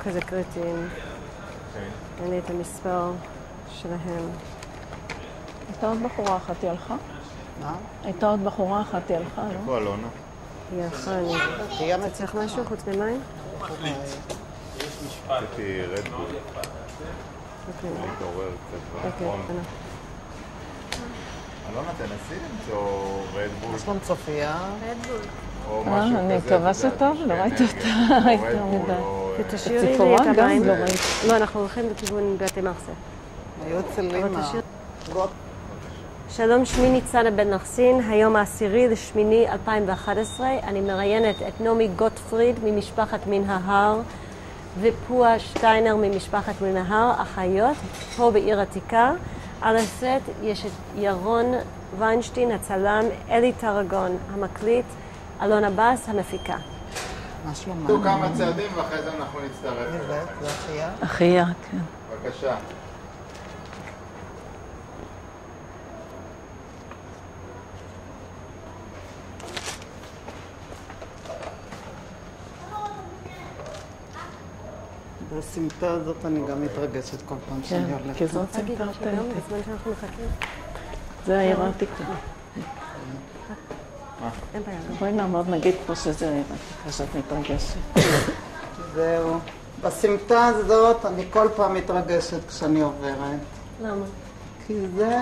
כזה קריטיים. אין לי את המספר שלהם. הייתה עוד בחורה אחת, היא הלכה? מה? הייתה עוד בחורה אחת, היא הלכה, לא? איפה אלונה? היא הלכה, אתה צריך משהו חוץ ממים? הייתי רדבול. להתעורר קצת. אלונה, תנסי למצוא רדבול. יש לנו צופיה. או משהו כזה. אני מקווה שטוב, לא ראיתי אותה יותר מדי. ותשאירי לי ציפורה את המים. גם לא ראיתי. לא, אנחנו הולכים לכיוון בתי מחסה. היו אצל לימה. שלום, שמי ניצנה בן נחסין, היום ה10/8/2011. אני מראיינת את נעמי גוטפריד ממשפחת מן ההר ופועה שטיינר ממשפחת מן ההר, אחיות, פה בעיר עתיקה. על הסט יש את ירון ויינשטיין, הצלם, אלי טרגון, המקליט, אלונה בס, המפיקה. מה שלומך? תעשו כמה צעדים ואחרי זה אנחנו נצטרף. זה אחיה? אחיה, כן. בבקשה. בסמטה הזאת אני גם מתרגשת כל פעם שאני כן, הולכת. כי זאת תגיד, סמטה שלום, אותנטית. בזמן שאנחנו מחכים. זה העיר העתיקה. אין בעיה. בואי נעמוד נגיד פה שזה העיר העתיקה שאת מתרגשת. זהו. בסמטה הזאת אני כל פעם מתרגשת כשאני עוברת. למה? כי זה...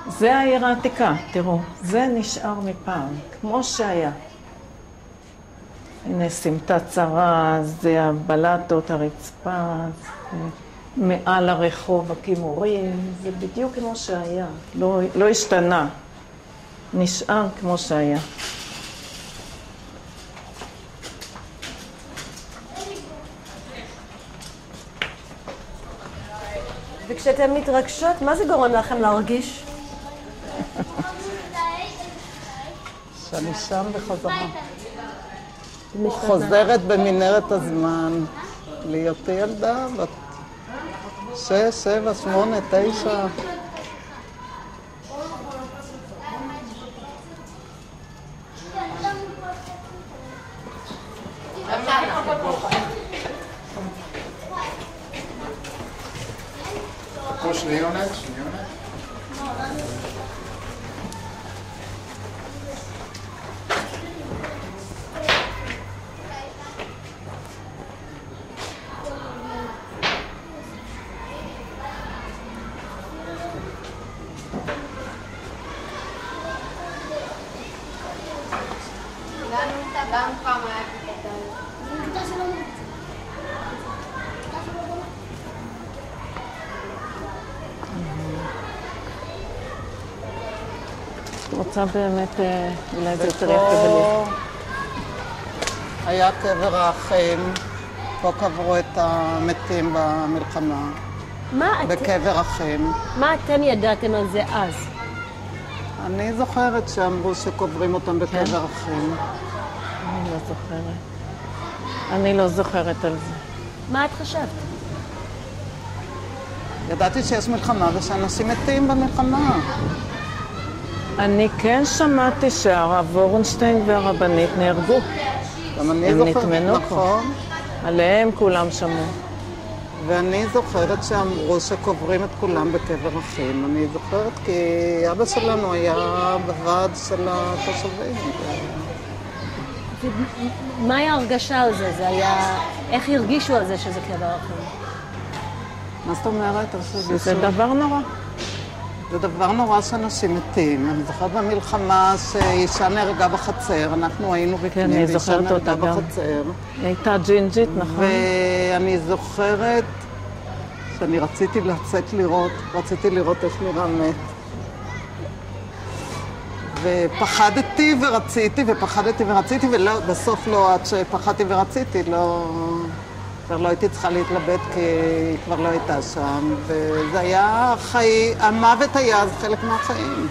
זה העיר העתיקה, תראו. זה נשאר מפעם, כמו שהיה. הנה סמטה צרה, זה הבלטות, הרצפה, זה מעל הרחוב הכימורים, זה בדיוק כמו שהיה, לא השתנה, נשאר כמו שהיה. וכשאתן מתרגשות, מה זה גורם לכם להרגיש? שאני שם בחזרה. חוזרת במנהרת הזמן, להיותי ילדה, בת 6, 7, 8, 9. פה שניונת. רוצה באמת אולי זה יותר יפה בלי. היה קבר האחים, פה קברו את המתים במלחמה, בקבר אחים. מה אתם ידעתם על זה אז? אני זוכרת שאמרו שקוברים אותם בקבר אחים. אני לא זוכרת. אני לא זוכרת על זה. מה את חשבת? ידעתי שיש מלחמה ושאנשים מתים במלחמה. אני כן שמעתי שהרב אורנשטיין והרבנית נהרגו. גם אני הם זוכרת, נטמנו פה. נכון. עליהם כולם שמעו. ואני זוכרת שאמרו שקוברים את כולם בקבר אחים. אני זוכרת כי אבא שלנו היה בוועד של התושבים. מה היה הרגשה על זה? זה היה... איך הרגישו על זה שזה קבר אחים? מה זאת אומרת? זה דבר נורא. זה דבר נורא שאנשים מתים. אני זוכרת במלחמה שאישה נהרגה בחצר, אנחנו היינו בפנים, אני זוכרת אותה נהרגה גם. בחצר. היא הייתה ג'ינג'ית, נכון? ואני זוכרת שאני רציתי לצאת לראות, רציתי לראות איך נראה מת. ופחדתי ורציתי, ובסוף לא, עד שפחדתי ורציתי, כבר לא הייתי צריכה להתלבט כי היא כבר לא הייתה שם, וזה היה המוות היה חלק מהחיים.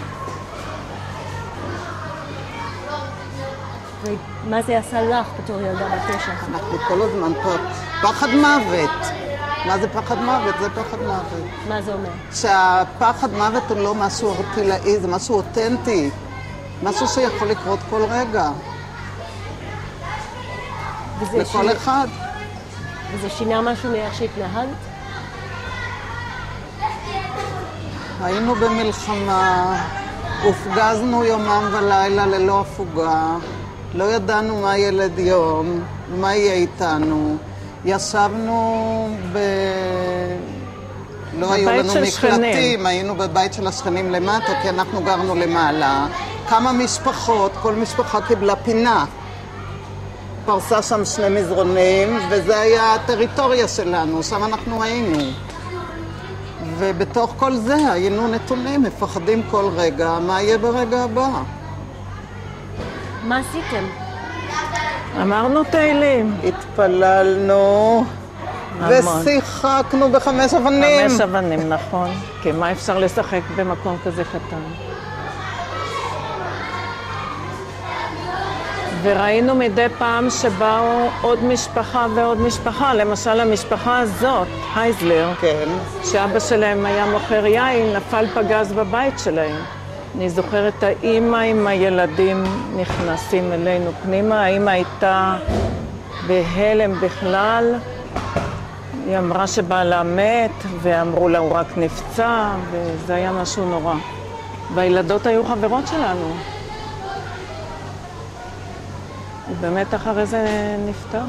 ומה זה עשה לך בתור ילדה בת 9? אנחנו כל הזמן פחד מוות. מה זה פחד מוות? זה פחד מוות. מה זה אומר? שהפחד מוות הוא לא משהו ארטילאי, זה משהו אותנטי. משהו שיכול לקרות כל רגע. לכל אחד. וזה שינה משהו מאיך שהתנהגת? היינו במלחמה, הופגזנו יומם ולילה ללא הפוגה, לא ידענו מה ילד יום, מה יהיה איתנו. ישבנו לא היו לנו מקלטים, היינו בבית של השכנים למטה, כי אנחנו גרנו למעלה. כמה משפחות, כל משפחה קיבלה פינה. פרסה שם 2 מזרונים, וזה היה הטריטוריה שלנו, שם אנחנו היינו. ובתוך כל זה היינו נתונים, מפחדים כל רגע, מה יהיה ברגע הבא. מה עשיתם? אמרנו תהילים. התפללנו ושיחקנו ב5 אבנים. 5 אבנים, נכון. כי מה אפשר לשחק במקום כזה קטן? וראינו מדי פעם שבאו עוד משפחה ועוד משפחה. למשל, המשפחה הזאת, הייזלר, כן. שאבא שלהם היה מוכר יין, נפל פגז בבית שלהם. אני זוכרת, האמא עם הילדים נכנסים אלינו פנימה. האמא הייתה בהלם בכלל. היא אמרה שבעלה מת, ואמרו לה הוא רק נפצע, וזה היה משהו נורא. והילדות היו חברות שלנו. ובאמת אחרי זה נפטר.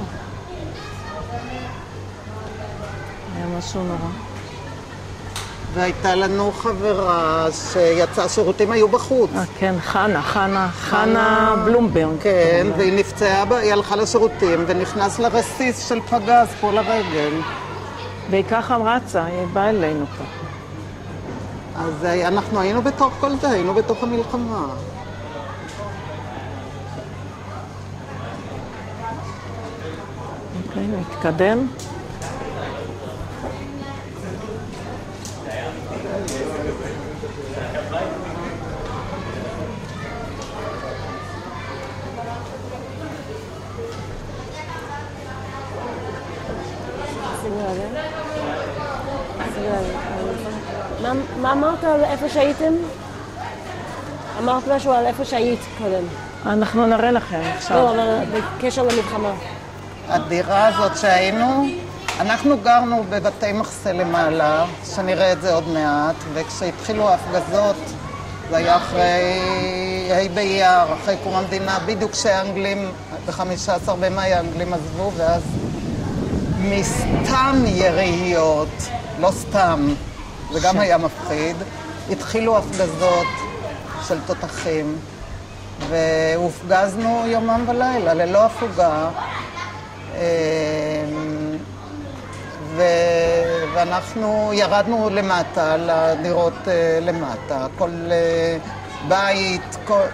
היה משהו נורא. והייתה לנו חברה שיצאה, שירותים היו בחוץ. כן, חנה בלומברג. כן, והיא נפצעה, היא הלכה לשירותים ונכנס לרסיס של פגז פה לרגל. והיא ככה רצה, היא באה אלינו פה. אז אנחנו היינו בתוך כל זה, היינו בתוך המלחמה. אוקיי, נתקדם. מה אמרת על איפה שהייתם? אמרת משהו על איפה שהיית קודם. אנחנו נראה לכם עכשיו. לא, אבל בקשר למלחמה. הדירה הזאת שהיינו, אנחנו גרנו בבתי מחסה למעלה, שנראה את זה עוד מעט, וכשהתחילו ההפגזות, זה היה אחרי ה' באייר, אחרי קום המדינה, בדיוק כשהאנגלים, ב-15 במאי האנגלים עזבו, ואז מסתם יריות, לא סתם, זה גם היה מפחיד, התחילו הפגזות של תותחים, והופגזנו יומם ולילה, ללא הפוגה, ואנחנו ירדנו למטה, לדירות למטה. כל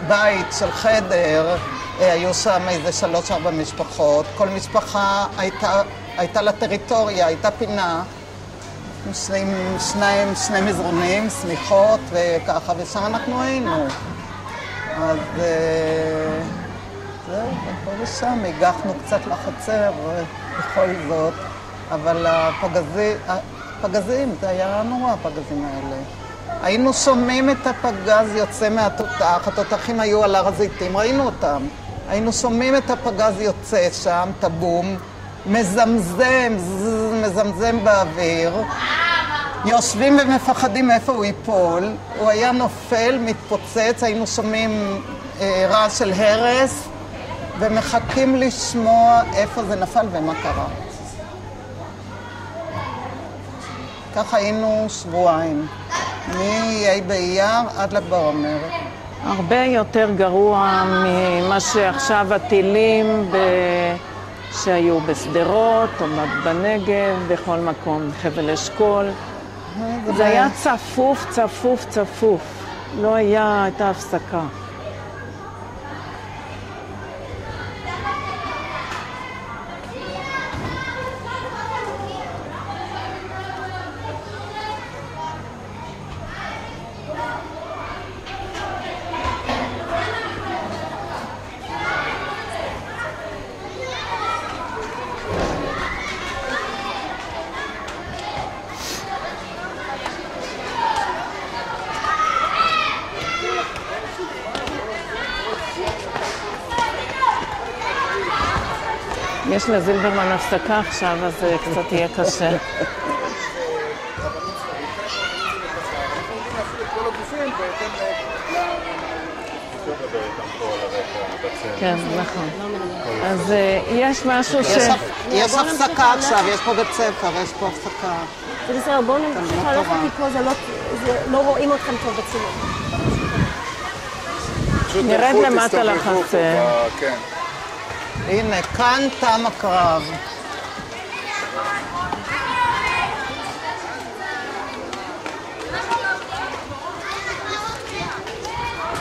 בית של חדר, היו שם איזה 3-4 משפחות. כל משפחה הייתה לה טריטוריה, הייתה פינה. שני מזרונים, סמיכות וככה, ושם אנחנו היינו. אז זהו, ופה ושם הגחנו קצת לחצר בכל זאת, אבל הפגזים, זה היה נורא הפגזים האלה. היינו שומעים את הפגז יוצא מהתותח, התותחים היו על הר הזיתים, ראינו אותם. היינו שומעים את הפגז יוצא שם, טבום, מזמזם באוויר. יושבים ומפחדים איפה הוא ייפול, הוא היה נופל, מתפוצץ, היינו שומעים רעש של הרס, ומחכים לשמוע איפה זה נפל ומה קרה. ככה היינו שבועיים, מ-ה' באייר עד ל"ג בעומר. הרבה יותר גרוע ממה שעכשיו הטילים שהיו בשדרות או בנגב, בכל מקום, חבל אשכול. זה היה צפוף. לא הייתה הפסקה. יש לזילברמן הפסקה עכשיו, אז זה קצת יהיה קשה. כן, נכון. אז יש משהו ש... יש הפסקה עכשיו, יש פה בית ספר, יש פה הפסקה. זה בסדר, בואו נמשיך ללכת מפה, לא רואים אתכם טוב בצילום. נרד למטה לחצר. כן. הנה, כאן תם הקרב.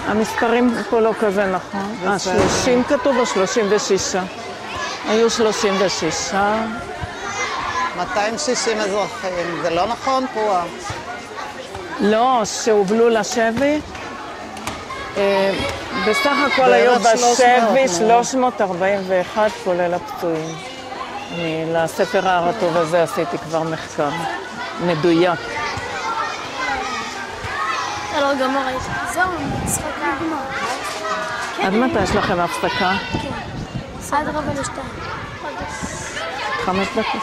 המספרים פה לא כזה נכון. 30 כתוב או 36? היו 36. 260 אזרחים, זה לא נכון פה? לא, שהובלו לשבי. בסך הכל היו בשבי 341 כולל הפצועים. לספר הרטוב הזה עשיתי כבר מחקר מדויק. לא, גם לא ראיתי. זהו, משחק נגמר. עד מתי יש לכם הפסקה? כן. עד 1:45. 5 דקות.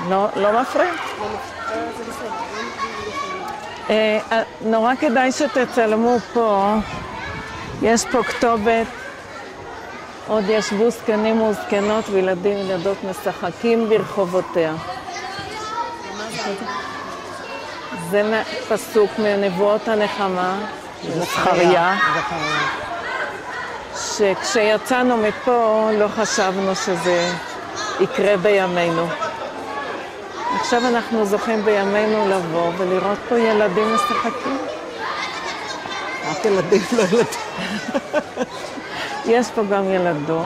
לא? לא מפריע? נורא כדאי שתצלמו פה. יש פה כתובת. עוד ישבו זקנים וזקנות וילדים וילדות משחקים ברחובותיה. זה פסוק מנבואות הנחמה, זכריה, שכשיצאנו מפה לא חשבנו שזה יקרה בימינו. עכשיו אנחנו זוכים בימינו לבוא ולראות פה ילדים משחקים. רק ילדים, לא ילדים. יש פה גם ילדות,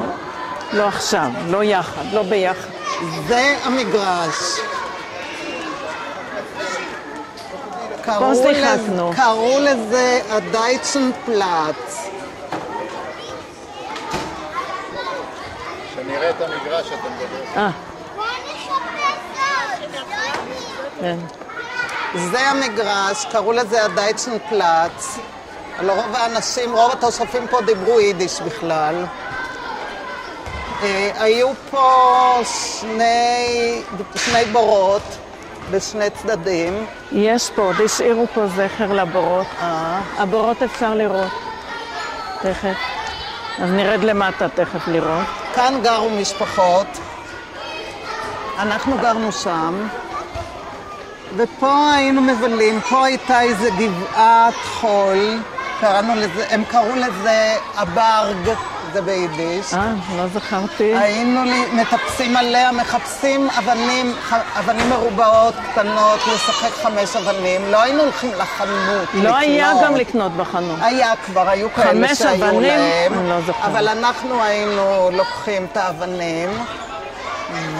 לא עכשיו, לא יחד, לא ביחד. זה המגרש. פה שיחקנו. קראו לזה הדייטשנפלץ. שנראה את המגרש שאתם מדברים. כן. זה המגרש, קראו לזה הדייטשנפלץ. אבל רוב האנשים, רוב התושבים פה דיברו יידיש בכלל. היו פה שני בורות בשני צדדים. יש פה, עוד השאירו פה זכר לבורות. הבורות אפשר לראות. תכף. אז נרד למטה תכף לראות. כאן גרו משפחות. אנחנו גרנו שם. ופה היינו מבלים, פה הייתה איזה גבעת חול. הם קראו לזה אברג, זה ביידיש. לא זכרתי. היינו מטפסים עליה, מחפשים אבנים מרובעות קטנות, לשחק 5 אבנים. לא היינו הולכים לחנות. לא היה גם לקנות בחנות. היה כבר, היו כאלה שהיו 5 אבנים? להם. אני לא זוכרת. אבל אנחנו היינו לוקחים את האבנים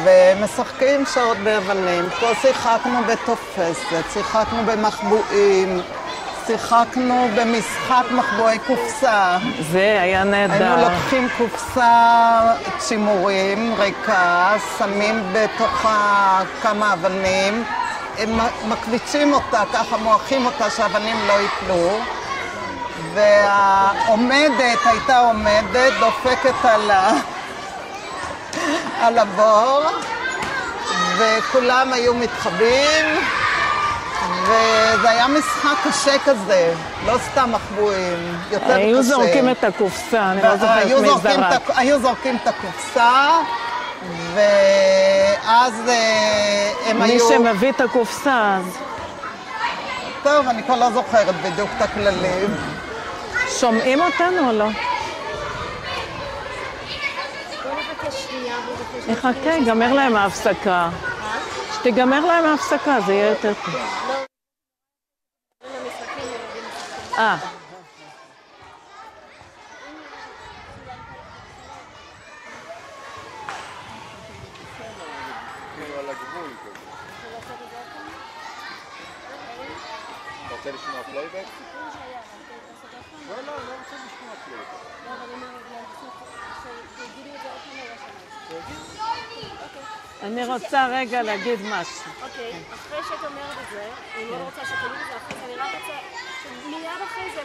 ומשחקים שעות באבנים. פה שיחקנו בתופסת, שיחקנו במחבואים. שיחקנו במשחק מחבואי קופסה. זה היה נהדר. היינו לוקחים קופסה שימורים ריקה, שמים בתוכה כמה אבנים, הם מקביצים אותה, ככה מועכים אותה שהאבנים לא ייפלו, והעומדת הייתה עומדת, דופקת על הבור, וכולם היו מתחבאים. וזה היה משחק קשה כזה, לא סתם מחבואים, יותר קשה. היו זורקים את הקופסה, אני לא זוכרת מי זרק. היו זורקים את הקופסה, ואז הם היו... מי שמביא את הקופסה, אז... טוב, אני כבר לא זוכרת בדיוק את הכללים. שומעים אותנו או לא? נחכה, ייגמר להם ההפסקה. שתיגמר להם ההפסקה, זה יהיה יותר טוב. אתה רוצה לשמוע פלייבק? לא, לא רוצה לשמוע פלייבק. לא, אבל אני אומרת, שיגידו את זה עוד פעם, אני רוצה רגע להגיד משהו. אוקיי, אחרי שאת אומרת את זה, אני לא רוצה שתגידי את זה אחרי זה, אני רק רוצה שמיד אחרי זה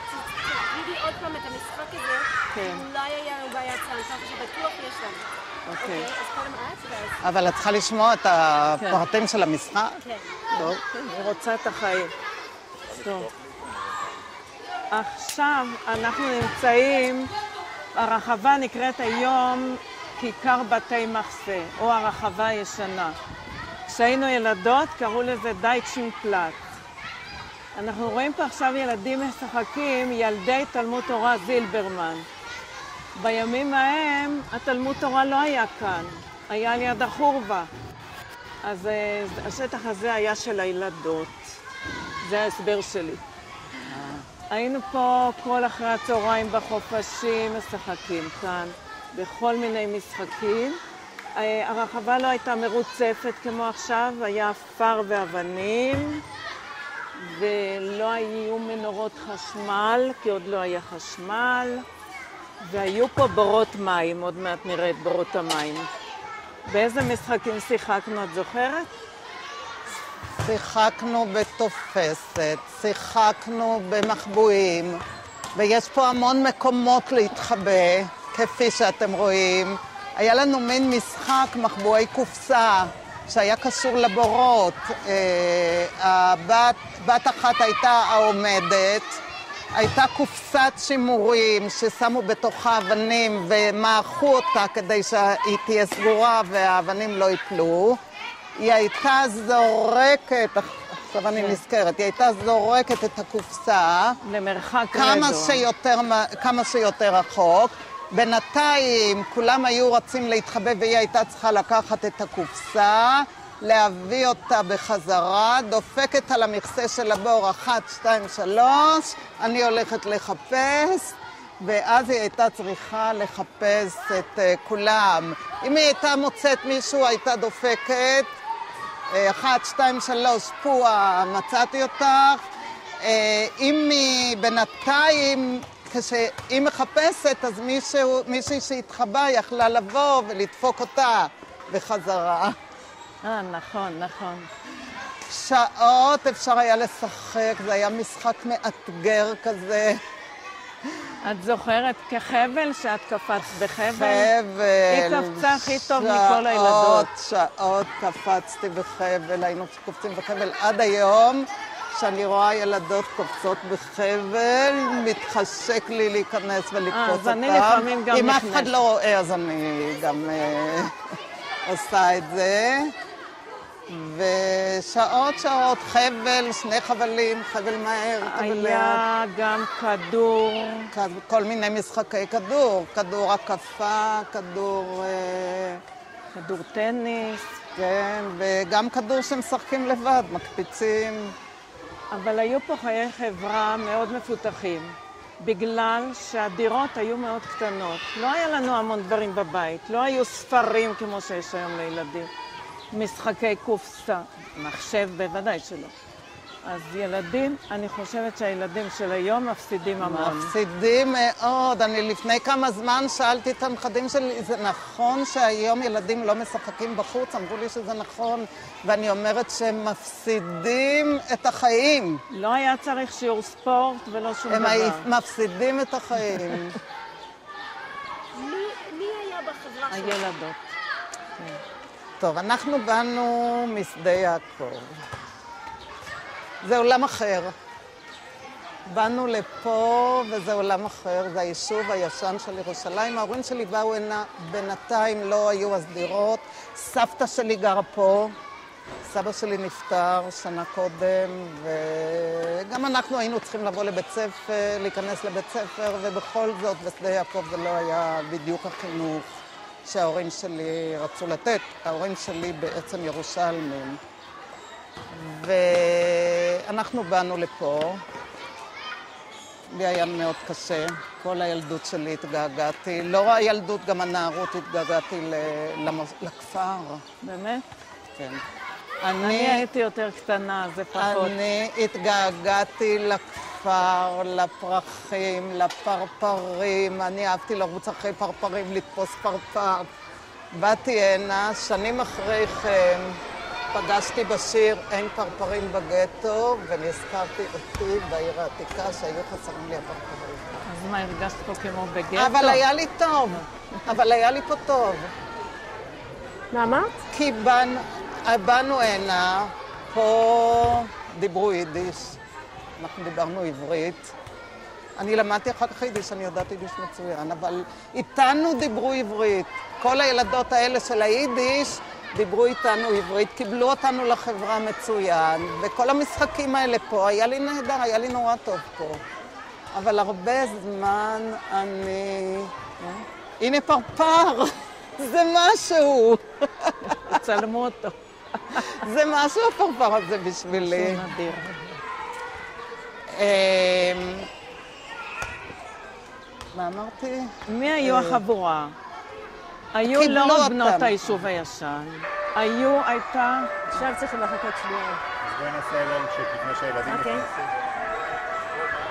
תגידי עוד פעם את המשחק הזה, אולי היה לנו בעיה צען, ככה שבטוח יש לנו. אוקיי. אז קודם את ואז... אבל את צריכה לשמוע את הפרטים של המשחק? כן. טוב. אני רוצה את החיים. טוב. עכשיו אנחנו נמצאים, הרחבה נקראת היום כיכר בתי מחסה, או הרחבה הישנה. כשהיינו ילדות קראו לזה דייטשן פלאץ. אנחנו רואים פה עכשיו ילדים משחקים, ילדי תלמוד תורה זילברמן. בימים ההם התלמוד תורה לא היה כאן, היה על יד החורבה. אז השטח הזה היה של הילדות. זה ההסבר שלי. היינו פה כל אחרי הצהריים בחופשים, משחקים כאן, בכל מיני משחקים. הרחבה לא הייתה מרוצפת כמו עכשיו, היה עפר ואבנים, ולא היו מנורות חשמל, כי עוד לא היה חשמל, והיו פה בורות מים, עוד מעט נראה את בורות המים. באיזה משחקים שיחקנו, את זוכרת? שיחקנו בתופסת, שיחקנו במחבואים, ויש פה המון מקומות להתחבא, כפי שאתם רואים. היה לנו מין משחק מחבואי קופסה, שהיה קשור לבורות. בת אחת הייתה העומדת, הייתה קופסת שימורים ששמו בתוכה אבנים ומעכו אותה כדי שהיא תהיה סגורה והאבנים לא ייפלו. היא הייתה זורקת, עכשיו אני נזכרת, היא הייתה זורקת את הקופסה למרחק כמה שיותר רחוק. בינתיים כולם היו רצים להתחבא והיא הייתה צריכה לקחת את הקופסה, להביא אותה בחזרה, דופקת על המכסה של הבור 1, 2, 3, אני הולכת לחפש, ואז היא הייתה צריכה לחפש את כולם. אם היא הייתה מוצאת מישהו, הייתה דופקת, 1, 2, 3, פועה, מצאתי אותך. אם היא בינתיים, כשהיא מחפשת, אז מישהי שהתחבא יכלה לבוא ולדפוק אותה בחזרה. נכון, נכון. שעות אפשר היה לשחק, זה היה משחק מאתגר כזה. את זוכרת כחבל שאת קפצת בחבל? חבל. היא קפצה הכי טוב מכל הילדות. שעות קפצתי בחבל, היינו קופצים בחבל עד היום. כשאני רואה ילדות קופצות בחבל, מתחשק לי להיכנס ולקפוץ אותם. אז אני לפעמים גם אם נכנסת. אף אחד לא רואה, אז אני גם עושה את זה. ושעות, חבל, 2 חבלים, חבל מהר, חבל לאט. היה גם כדור. כל מיני משחקי כדור, כדור הקפה, כדור טניס. כן, וגם כדור שמשחקים לבד, מקפיצים. אבל היו פה חיי חברה מאוד מפותחים, בגלל שהדירות היו מאוד קטנות. לא היה לנו המון דברים בבית, לא היו ספרים כמו שיש היום לילדים. משחקי קופסה, מחשב בוודאי שלא. אז ילדים, אני חושבת שהילדים של היום מפסידים המון. מפסידים מאוד. אני לפני כמה זמן שאלתי את הנכדים שלי, זה נכון שהיום ילדים לא משחקים בחוץ? אמרו לי שזה נכון, ואני אומרת שהם מפסידים את החיים. לא היה צריך שיעור ספורט ולא שום דבר. הם מפסידים את החיים. מי היה בחברה שלך? הילדות. טוב, אנחנו באנו משדה יעקב. זה עולם אחר. באנו לפה וזה עולם אחר, זה היישוב הישן של ירושלים. ההורים שלי באו הנה, בינתיים לא היו אז דירות. סבתא שלי גרה פה, סבא שלי נפטר שנה קודם, וגם אנחנו היינו צריכים לבוא לבית ספר, להיכנס לבית ספר, ובכל זאת בשדה יעקב זה לא היה בדיוק החינוך שההורים שלי רצו לתת. ההורים שלי בעצם ירושלמים. ואנחנו באנו לפה, לי היה מאוד קשה, כל הילדות שלי התגעגעתי, לא רק הילדות, גם הנערות התגעגעתי לכפר. באמת? כן. אני הייתי יותר קטנה, זה פחות. אני התגעגעתי לכפר, לפרחים, לפרפרים, אני אהבתי לרוץ אחרי פרפרים, לתפוס פרפר. באתי הנה, שנים אחרי כן פגשתי בשיר "אין פרפרים בגטו", ונזכרתי אותי בעיר העתיקה שהיו חסרים לי הפרפרים. אז מה, הרגשת פה כמו בגטו? אבל היה לי טוב, אבל היה לי פה טוב. מה אמרת? כי באנו הנה, פה דיברו יידיש, אנחנו דיברנו עברית. אני למדתי אחר כך יידיש, אני יודעת יידיש מצוין, אבל איתנו דיברו עברית. כל הילדות האלה של היידיש דיברו איתנו עברית, קיבלו אותנו לחברה מצוין, וכל המשחקים האלה פה, היה לי נהדר, היה לי נורא טוב פה. אבל הרבה זמן אני... הנה פרפר, זה משהו. צלמו אותו. זה משהו הפרפר הזה בשבילי. משהו נדיר. מה אמרתי? מי היו החבורה? היו קיבלו לא רק בנות אותם. היישוב הישן. הייתה... עכשיו צריכים לחכות שנייה. אז בואי נעשה להם צ'ק לפני שהילדים אוקיי. נכנסים.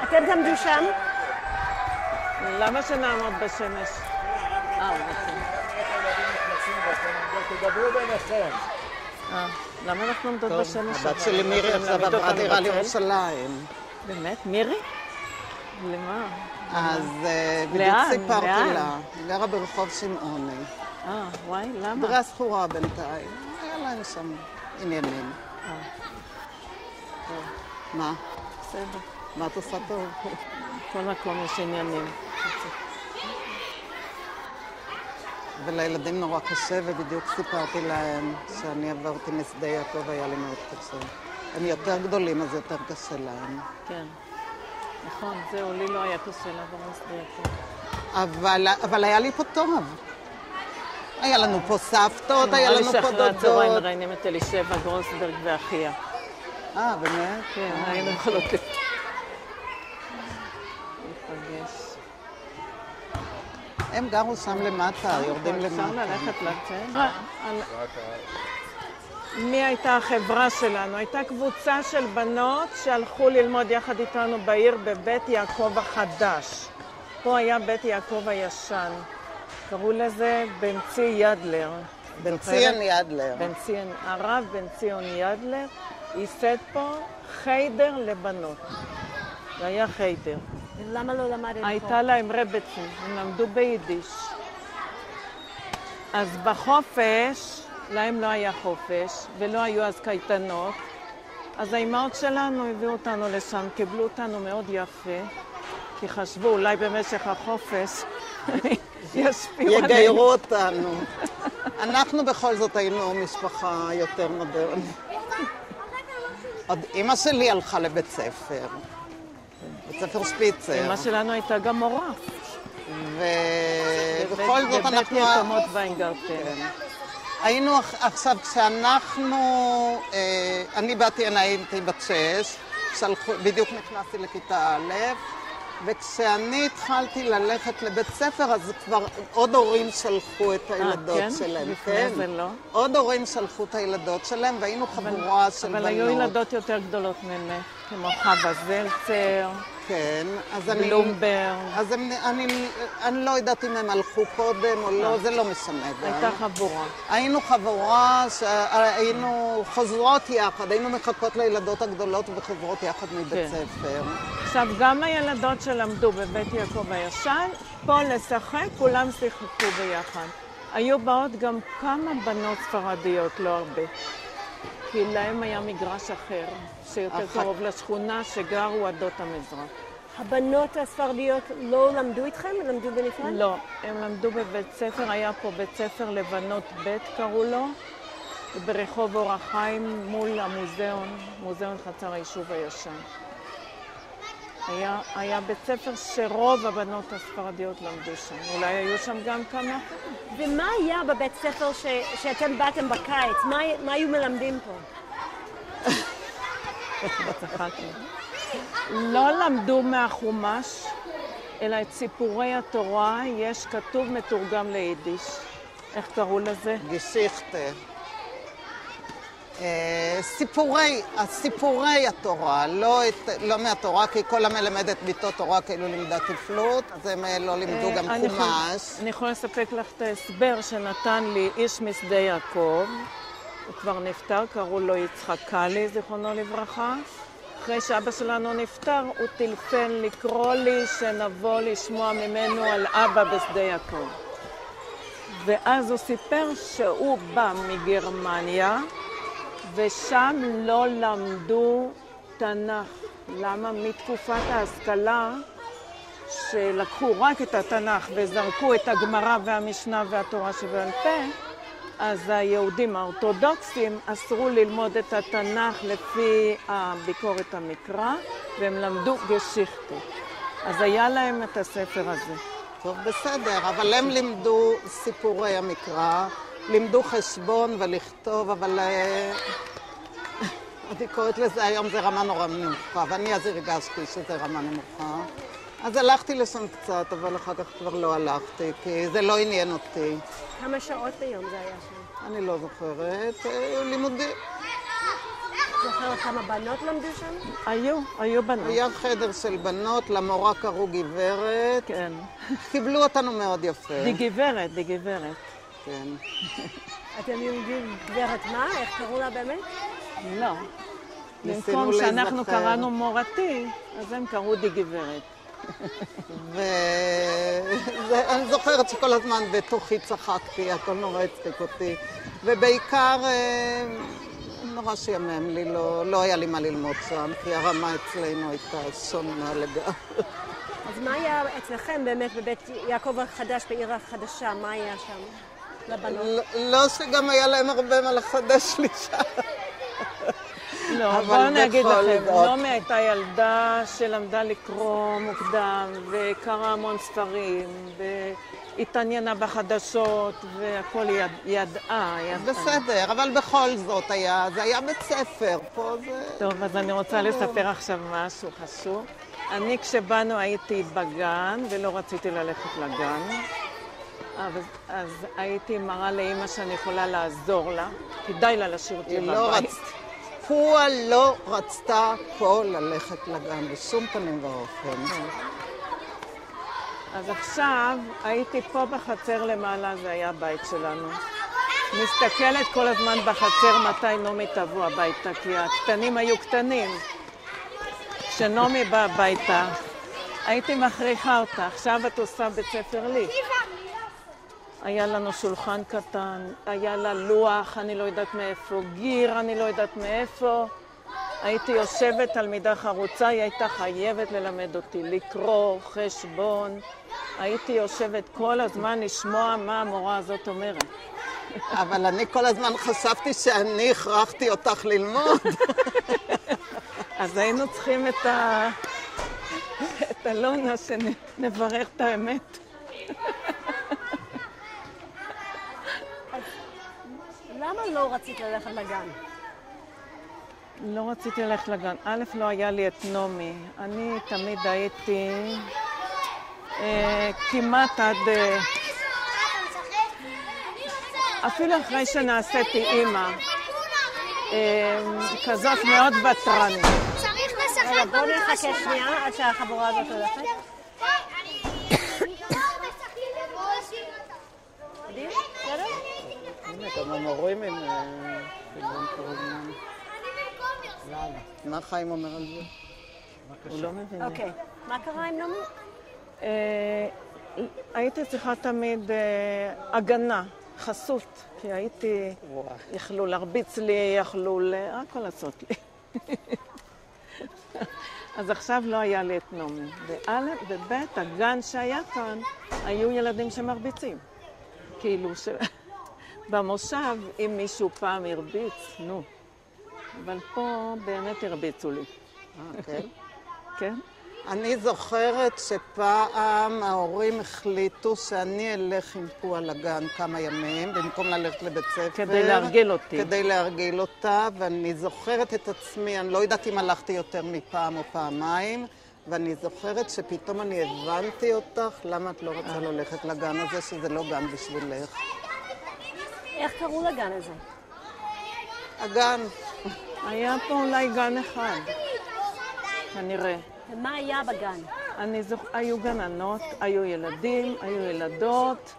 אתם תעמדו שם? למה שנעמוד בשמש? הילדים נכנסים ואתם תדברו ביניכם. למה אנחנו עומדות טוב, בשמש? הבת שלי מירי עכשיו עברה דירה לירושלים. באמת? מירי? למה? אז בדיוק לאן? סיפרתי לאן? לה. היא גרה ברחוב שמעוני. וואי, למה? דירה שכורה בינתיים. היה להם שם עניינים. מה? בסדר. מה את עושה טוב? כל מקום יש עניינים. ולילדים נורא קשה, ובדיוק סיפרתי להם שאני עברתי משדה יעקב, היה לי מאוד קשה. הם יותר גדולים, אז יותר קשה להם. כן. נכון, זהו, לי לא היה קשה לעבור משדה יעקב. אבל היה לי פה טוב. היה לנו פה סבתות, היה לנו פה אחרי הצהריים דודות. מראיינים את אלישבע גרוסברג ואחיה. באמת? כן, היינו יכולות להיפגש. הם גרו שם למטה, יורדים אפשר למטה. ללכת לצאת? מי הייתה החברה שלנו? הייתה קבוצה של בנות שהלכו ללמוד יחד איתנו בעיר בבית יעקב החדש. פה היה בית יעקב הישן. קראו לזה בן צי ידלר. בן ציון ידלר. הרב בן ציון ידלר ייסד פה חיידר לבנות. זה היה חיידר. למה לא למדת פה? הייתה להם רבצים, הם למדו ביידיש. אז בחופש, להם לא היה חופש, ולא היו אז קייטנות, אז האימהות שלנו הביאו אותנו לשם, קיבלו אותנו מאוד יפה, כי חשבו אולי במשך החופש ישפיעו עלינו. יגיירו אותנו. אנחנו בכל זאת היינו משפחה יותר מודרנית. עוד אמא שלי הלכה לבית ספר. בית ספר שפיצר. אמא שלנו הייתה גם מורה. ובכל זאת אנחנו... בבית יתומות ויינגרטן. היינו עכשיו, כשאנחנו... אני באתי הנה, הייתי בת 6, בדיוק נכנסתי לכיתה א', וכשאני התחלתי ללכת לבית ספר, אז כבר עוד הורים שלחו את הילדות שלהם. לפני זה לא. עוד הורים שלחו את הילדות שלהם, והיינו חבורה של בנות. אבל היו ילדות יותר גדולות ממך, כמו חווה זלצר, כן, אז אני... בלומברג. אז אני לא יודעת אם הם הלכו קודם או לא, זה לא משנה גם. הייתה חבורה. היינו חבורה, היינו חוזרות יחד, היינו מחכות לילדות הגדולות וחוזרות יחד מבית ספר. עכשיו, גם הילדות שלמדו בבית יעקב הישן, פה לשחק, כולם שיחקו ביחד. היו באות גם כמה בנות ספרדיות, לא הרבה. כי להם היה מגרש אחר, שיותר קרוב לשכונה שגרו עדות המזרח. הבנות הספרדיות לא למדו איתכם? למדו בנפרד? לא, הם למדו בבית ספר, היה פה בית ספר לבנות ב' קראו לו, ברחוב אור החיים מול המוזיאון, מוזיאון חצר היישוב הישן. היה בית ספר שרוב הבנות הספרדיות למדו שם, אולי היו שם גם כמה. ומה היה בבית ספר שאתם באתם בקיץ? מה היו מלמדים פה? צחקנו. לא למדו מהחומש, אלא את סיפורי התורה, יש כתוב מתורגם ליידיש. איך קראו לזה? גשיכטה. סיפורי התורה, לא מהתורה, כי כל המלמדת ביתו תורה כאילו לימדה תפלות, אז הם לא לימדו גם חומש. אני יכולה לספק לך את ההסבר שנתן לי איש משדה יעקב, הוא כבר נפטר, קראו לו יצחק קלי, זיכרונו לברכה. אחרי שאבא שלנו נפטר, הוא טלפן לקרוא לי שנבוא לשמוע ממנו על אבא בשדה יעקב. ואז הוא סיפר שהוא בא מגרמניה, ושם לא למדו תנ"ך. למה? מתקופת ההשכלה, שלקחו רק את התנ"ך וזרקו את הגמרא והמשנה והתורה שבעל פה, אז היהודים האורתודוקסים אסרו ללמוד את התנ"ך לפי ביקורת המקרא, והם למדו גשיכתה. אז היה להם את הספר הזה. טוב, בסדר, אבל הם לימדו סיפורי המקרא, לימדו חשבון ולכתוב, אבל אני קוראת לזה היום זה רמה נורא נמוכה, ואני אז הרגשתי שזה רמה נמוכה. אז הלכתי לשם קצת, אבל אחר כך כבר לא הלכתי, כי זה לא עניין אותי. כמה שעות ביום זה היה שם? אני לא זוכרת, לימודי. זוכרת כמה בנות למדו שם? היו בנות. היה חדר של בנות, למורה קראו גברת. כן. קיבלו אותנו מאוד יפה. די גברת. כן. אתם יודעים גברת מה? איך קראו לה באמת? לא. במקום שאנחנו קראנו מורתי, אז הם קראו די גברת. ואני זוכרת שכל הזמן בתוכי צחקתי, הכל נורא הצחיק אותי. ובעיקר נורא שיאמם לי, לא היה לי מה ללמוד שם, כי הרמה אצלנו הייתה שונה לגמרי. אז מה היה אצלכם באמת בבית יעקב החדש, בעיר החדשה? מה היה שם לבנות? לא שגם היה להם הרבה מה לחדש לי שם. לא, בואו נגיד לכם, נעמי הייתה ילדה שלמדה לקרוא מוקדם, וקראה המון ספרים, והתעניינה בחדשות, והכל ידעה. בסדר, אבל בכל זאת זה היה בית ספר, פה זה... טוב, אז אני רוצה לספר עכשיו משהו חשוב. אני כשבאנו הייתי בגן, ולא רציתי ללכת לגן, אז הייתי מראה לאמא שאני יכולה לעזור לה, כדאי לה להשאיר אותי בבית. פועה לא רצתה פה ללכת לגן, בשום פנים ואופן. אז עכשיו הייתי פה בחצר למעלה, זה היה הבית שלנו. מסתכלת כל הזמן בחצר מתי נעמי תבוא הביתה, כי הקטנים היו קטנים. כשנעמי באה הביתה, הייתי מכריחה אותה, עכשיו את עושה בית ספר לי. היה לנו שולחן קטן, היה לה לוח, אני לא יודעת מאיפה, גיר, אני לא יודעת מאיפה. הייתי יושבת תלמידה חרוצה, היא הייתה חייבת ללמד אותי לקרוא, חשבון. הייתי יושבת כל הזמן לשמוע מה המורה הזאת אומרת. אבל אני כל הזמן חשבתי שאני הכרחתי אותך ללמוד. אז היינו צריכים את אלונה שנברך את האמת. למה לא רצית ללכת לגן? לא רציתי ללכת לגן. א', לא היה לי את נעמי. אני תמיד הייתי כמעט עד... אפילו אחרי שנעשיתי אימא, כזאת מאוד בטרנית. צריך לשחק בואו נחכה שנייה עד שהחבורה הזאת הולכת. הנה, גם המורים הם חילון כל הזמן. מה חיים אומר על זה? הוא לא מבין. אוקיי, מה קרה עם נעמי? הייתי צריכה תמיד הגנה, חסות, כי הייתי, יכלו להרביץ לי, יכלו הכל לעשות לי. אז עכשיו לא היה לי את נעמי. ובית הגן שהיה כאן, היו ילדים שמרביצים. כאילו במושב, אם מישהו פעם הרביץ, נו. אבל פה באמת הרביצו לי. כן? כן? אני זוכרת שפעם ההורים החליטו שאני אלך עם פועה לגן כמה ימים, במקום ללכת לבית ספר. כדי להרגיל אותי. כדי להרגיל אותה, ואני זוכרת את עצמי, אני לא יודעת אם הלכתי יותר מפעם או פעמיים, ואני זוכרת שפתאום אני הבנתי אותך, למה את לא רוצה ללכת לגן הזה, שזה לא גן בשבילך. איך קראו לגן הזה? הגן. היה פה אולי גן אחד, כנראה. ומה היה בגן? היו גננות, היו ילדים, היו ילדות,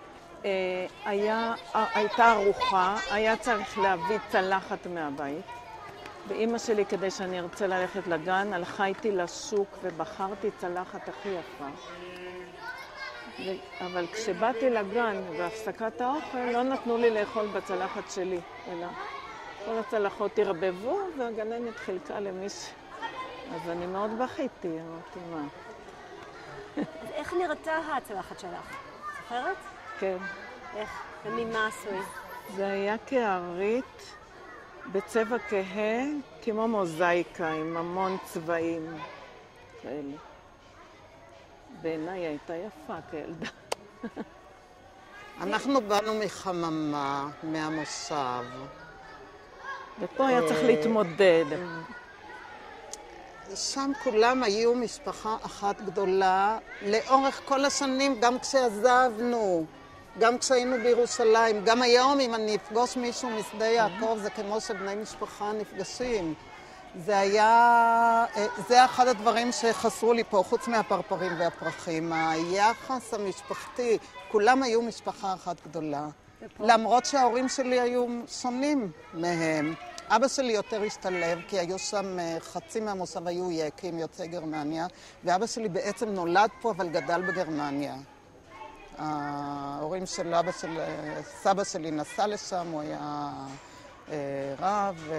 הייתה ארוחה, היה צריך להביא צלחת מהבית. ואימא שלי, כדי שאני ארצה ללכת לגן, הלכה איתי לשוק ובחרתי צלחת הכי יפה. אבל כשבאתי לגן בהפסקת האוכל, לא נתנו לי לאכול בצלחת שלי, אלא כל הצלחות הרבבו והגננת חילקה למישהו. אז אני מאוד בכיתי, אמרתי מה. אז איך נראתה הצלחת שלך? זוכרת? כן. איך? וממה עשוי? זה היה קערית בצבע כהה, כמו מוזאיקה, עם המון צבעים כאלה. בעיניי הייתה יפה כילדה. אנחנו באנו מחממה, מהמושב. ופה היה צריך להתמודד. שם כולם היו משפחה אחת גדולה, לאורך כל השנים, גם כשעזבנו, גם כשהיינו בירושלים, גם היום אם אני אפגוש מישהו משדה יעקב, זה כמו שבני משפחה נפגשים. זה אחד הדברים שחסרו לי פה, חוץ מהפרפרים והפרחים. היחס המשפחתי, כולם היו משפחה אחת גדולה. למרות שההורים שלי היו שונים מהם. אבא שלי יותר השתלב, כי היו שם חצי מהמושב היו יקים, יוצאי גרמניה, ואבא שלי בעצם נולד פה, אבל גדל בגרמניה. ההורים של סבא שלי נסע לשם, הוא היה רב,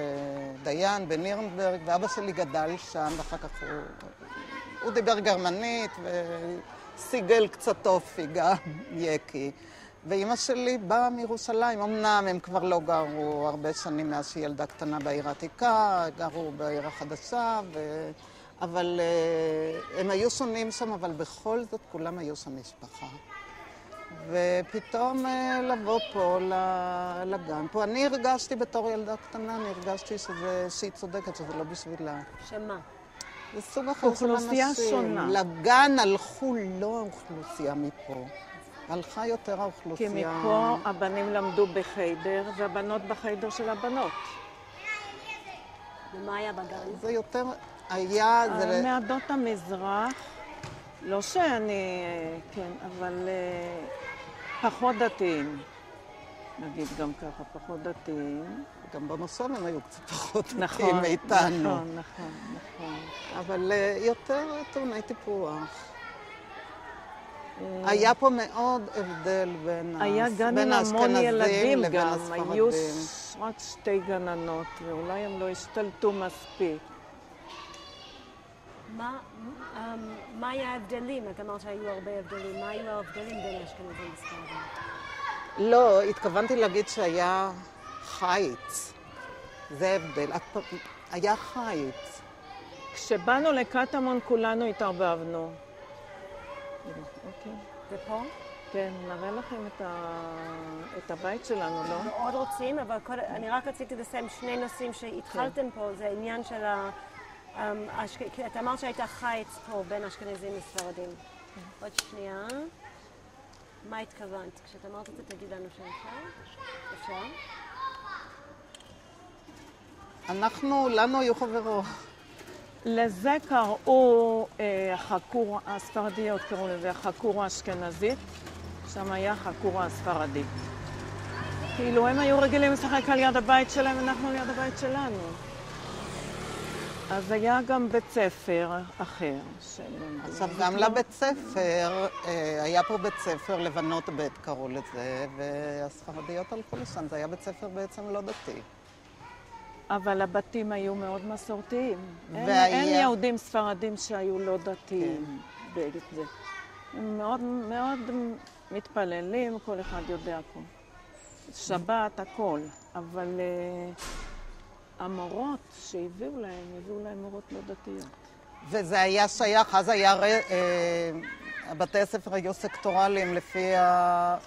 דיין בנירנברג, ואבא שלי גדל שם, ואחר כך הוא דיבר גרמנית וסיגל קצת אופי, גם יקי. ואימא שלי באה מירושלים, אמנם הם כבר לא גרו הרבה שנים מאז שהיא ילדה קטנה בעיר העתיקה, גרו בעיר החדשה, אבל הם היו שונים שם, אבל בכל זאת כולם היו שם משפחה. ופתאום לבוא פה לגן. פה אני הרגשתי בתור ילדה קטנה, אני הרגשתי שהיא צודקת, שזה לא בשבילה. שמה? זה סוג אחר של אנשים. אוכלוסייה שונה. לגן הלכו לא האוכלוסייה מפה. הלכה יותר האוכלוסייה. כי מפה הבנים למדו בחיידר, והבנות בחיידר של הבנות. ומה היה בגן? זה יותר היה... מעדות המזרח, לא שאני, כן, אבל פחות דתיים. נגיד גם ככה, פחות דתיים. גם במוסד הם היו קצת פחות דתיים נכון, מאיתנו. נכון. אבל יותר טעוני טיפוח. היה פה מאוד הבדל בין היה גן עם המון ילדים גם, היו רק 2 גננות, ואולי הם לא השתלטו מספיק. מה היה ההבדלים? את אמרת שהיו הרבה הבדלים. מה היו ההבדלים בין אשכנזים וספרדים? לא, התכוונתי להגיד שהיה חיץ. זה הבדל. היה חיץ. כשבאנו לקטמון כולנו התערבבנו. אוקיי. ופה? כן, נראה לכם את הבית שלנו, לא? מאוד רוצים, אבל אני רק רציתי לסיים 2 נושאים שהתחלתם פה, זה העניין של אתה אמרת שהייתה חיץ פה בין אשכנזים לספרדים. עוד שנייה. מה התכוונת? כשאת אמרת את זה, תגיד לנו שאפשר? אפשר? לנו היו חברות. לזה קראו החקורה, הספרדיות קראו לזה החקורה האשכנזית, שם היה חקורה הספרדית. כאילו הם היו רגילים לשחק על יד הבית שלהם, אנחנו על יד הבית שלנו. אז היה גם בית ספר אחר. עכשיו גם לבית ספר, היה פה בית ספר, לבנות בית קראו לזה, והספרדיות הלכו לשם, זה היה בית ספר בעצם לא דתי. אבל הבתים היו מאוד מסורתיים. אין יהודים ספרדים שהיו לא דתיים בזה. הם מאוד מאוד מתפללים, כל אחד יודע פה. שבת, הכל. אבל המורות שהביאו להם מורות לא דתיות. וזה היה שייך, אז היה... בתי הספר היו סקטורליים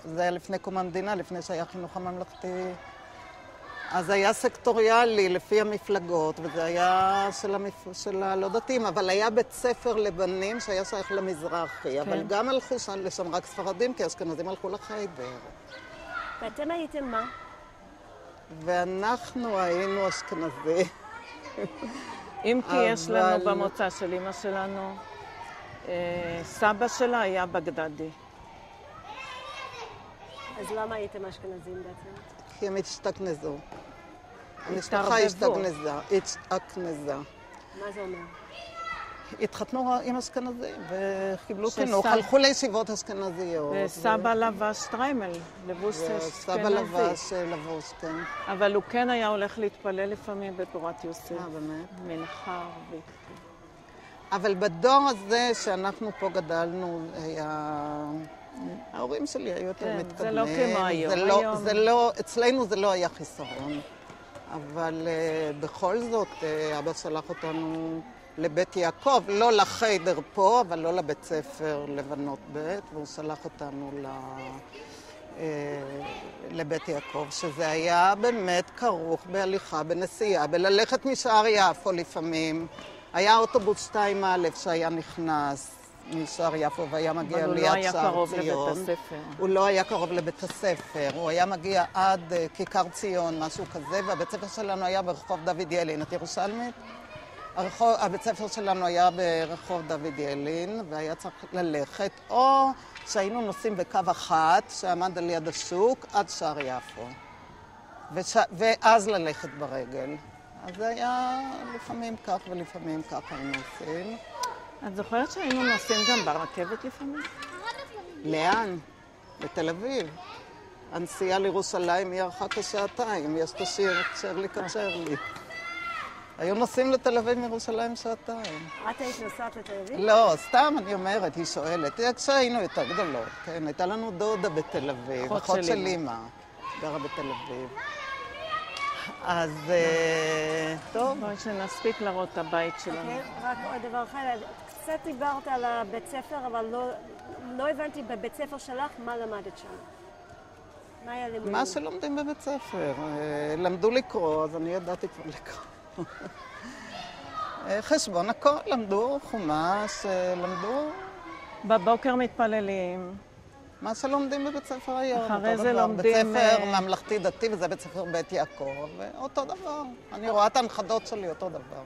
זה היה לפני קום המדינה, לפני שהיה חינוך הממלכתי. אז היה סקטוריאלי לפי המפלגות, וזה היה של הלא דתיים, אבל היה בית ספר לבנים שהיה שייך למזרחי, כן. אבל גם הלכו לשם רק ספרדים, כי אשכנזים הלכו לחיידר. ואתם הייתם מה? ואנחנו היינו אשכנזי. אם כי יש לנו אבל- במוצא של אמא שלנו, סבא שלה היה בגדדי. אז למה הייתם אשכנזים בעצם? כי הם השתכנזו. המשפחה התערבבו. התאכנזה. מה זה אומר? התחתנו עם אשכנזים וקיבלו שסבא- חינוך, הלכו לישיבות אשכנזיות. וסבא לבש שטריימל, לבוש סבא לבש אשכנזי. לבוש, כן. אבל הוא כן היה הולך להתפלל לפעמים בתורת יוסף. באמת? מנחה ערבית. אבל בדור הזה שאנחנו פה גדלנו, ההורים שלי היו יותר כן, זה מתקדמים. לא כמו היום. אצלנו זה לא היה חיסרון. אבל בכל זאת, אבא שלח אותנו לבית יעקב, לא לחיידר פה, אבל לא לבית ספר לבנות ב', והוא שלח אותנו לבית יעקב, שזה היה באמת כרוך בהליכה, בנסיעה, בללכת משער יפו לפעמים. היה אוטובוס 2א שהיה נכנס משער יפו והיה מגיע אבל הוא ליד לא היה שער קרוב ציון. לבית הספר. הוא לא היה קרוב לבית הספר, הוא היה מגיע עד כיכר ציון, משהו כזה, והבית ספר שלנו היה ברחוב דוד ילין. את ירושלמית? הבית ספר שלנו היה ברחוב דוד ילין, והיה צריך ללכת, או שהיינו נוסעים בקו אחת, שעמד על יד השוק, עד שער יפו. ואז ללכת ברגל. אז זה היה לפעמים כך ולפעמים כך היינו עושים. את זוכרת שהיינו נוסעים גם ברכבת לפעמים? לאן? לתל אביב. הנסיעה לירושלים היא ארכה כשעתיים. יש את השיר צ'רלי קצ'רלי. היו נוסעים לתל אביב מירושלים שעתיים. את היית נוסעת לתל אביב? לא, סתם אני אומרת, היא שואלת. כשהיינו יותר גדולות, כן? הייתה לנו דודה בתל אביב. אחות של אמא. גרה בתל אביב. אז טוב. בואי שנספיק לראות את הבית שלנו. כן, רק עוד דבר אחד, קצת דיברת על הבית ספר, אבל לא הבנתי בבית ספר שלך מה למדת שם. מה היה לימודים? מה שלומדים בבית ספר. למדו לקרוא, אז אני ידעתי כבר לקרוא. חשבון הכל, למדו חומש, למדו בבוקר מתפללים. מה שלומדים בבית ספר היום. אחרי אותו זה דבר. לומדים, בית ספר ממלכתי דתי, וזה בית ספר בית יעקב, ואותו דבר. אני רואה את הנכדות שלי אותו דבר.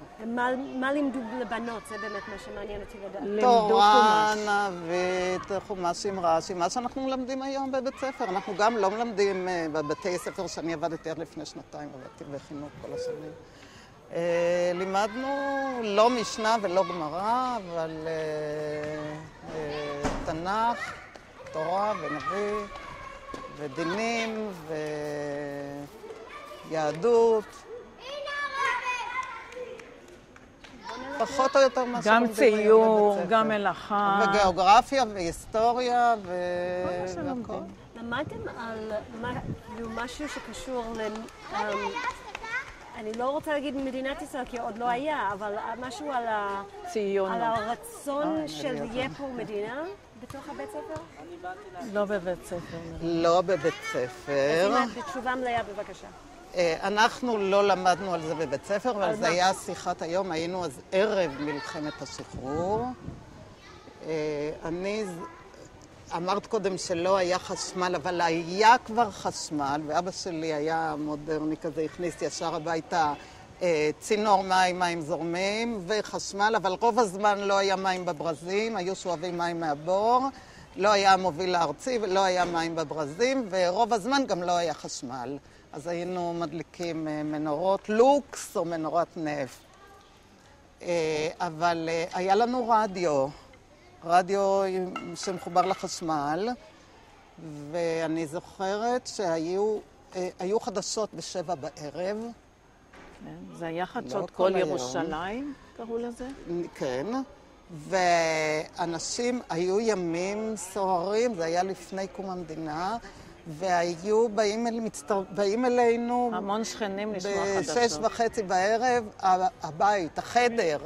מה לימדו לבנות? זה באמת מה שמעניין אותי לדעת. לימדו תורה, חומש. נבית, חומש עם רש"י, מה שאנחנו מלמדים היום בבית ספר. אנחנו גם לא מלמדים בבתי ספר שאני עבדתי עד לפני שנתיים, עבדתי בחינוך כל השנים. לימדנו לא משנה ולא גמרא, אבל תנ"ך, תורה ונביא, ודינים, ויהדות. פחות או יותר מה גם שלומדים היום בבית ציור, ספר. גם מלאכה. וגיאוגרפיה והיסטוריה מה והכל. שלומדים. למדתם על משהו שקשור אני לא רוצה להגיד מדינת ישראל, כי עוד לא היה, אבל משהו על ציונות. הרצון של יפו מדינה בתוך הבית ספר? לא בבית ספר. לא בבית ספר. אז אם את בתשובה מלאה, בבקשה. אנחנו לא למדנו על זה בבית ספר, אבל על זה מה? היה שיחת היום, היינו אז ערב מלחמת השחרור. אמרת קודם שלא היה חשמל, אבל היה כבר חשמל, ואבא שלי היה מודרני כזה, הכניס ישר הביתה צינור מים זורמים וחשמל, אבל רוב הזמן לא היה מים בברזים, היו שואבים מים מהבור, לא היה מוביל הארצי ולא היה מים בברזים, ורוב הזמן גם לא היה חשמל. אז היינו מדליקים מנורות לוקס או מנורת נפט. אבל היה לנו רדיו שמחובר לחשמל, ואני זוכרת שהיו חדשות ב7 בערב. כן, זה היה חדשות לא כל כל היום. ירושלים, קראו לזה? כן, ואנשים, היו ימים סוערים, זה היה לפני קום המדינה, והיו באים אלינו המון שכנים לשמוע חדשות. ב6:30 בערב, הבית, החדר,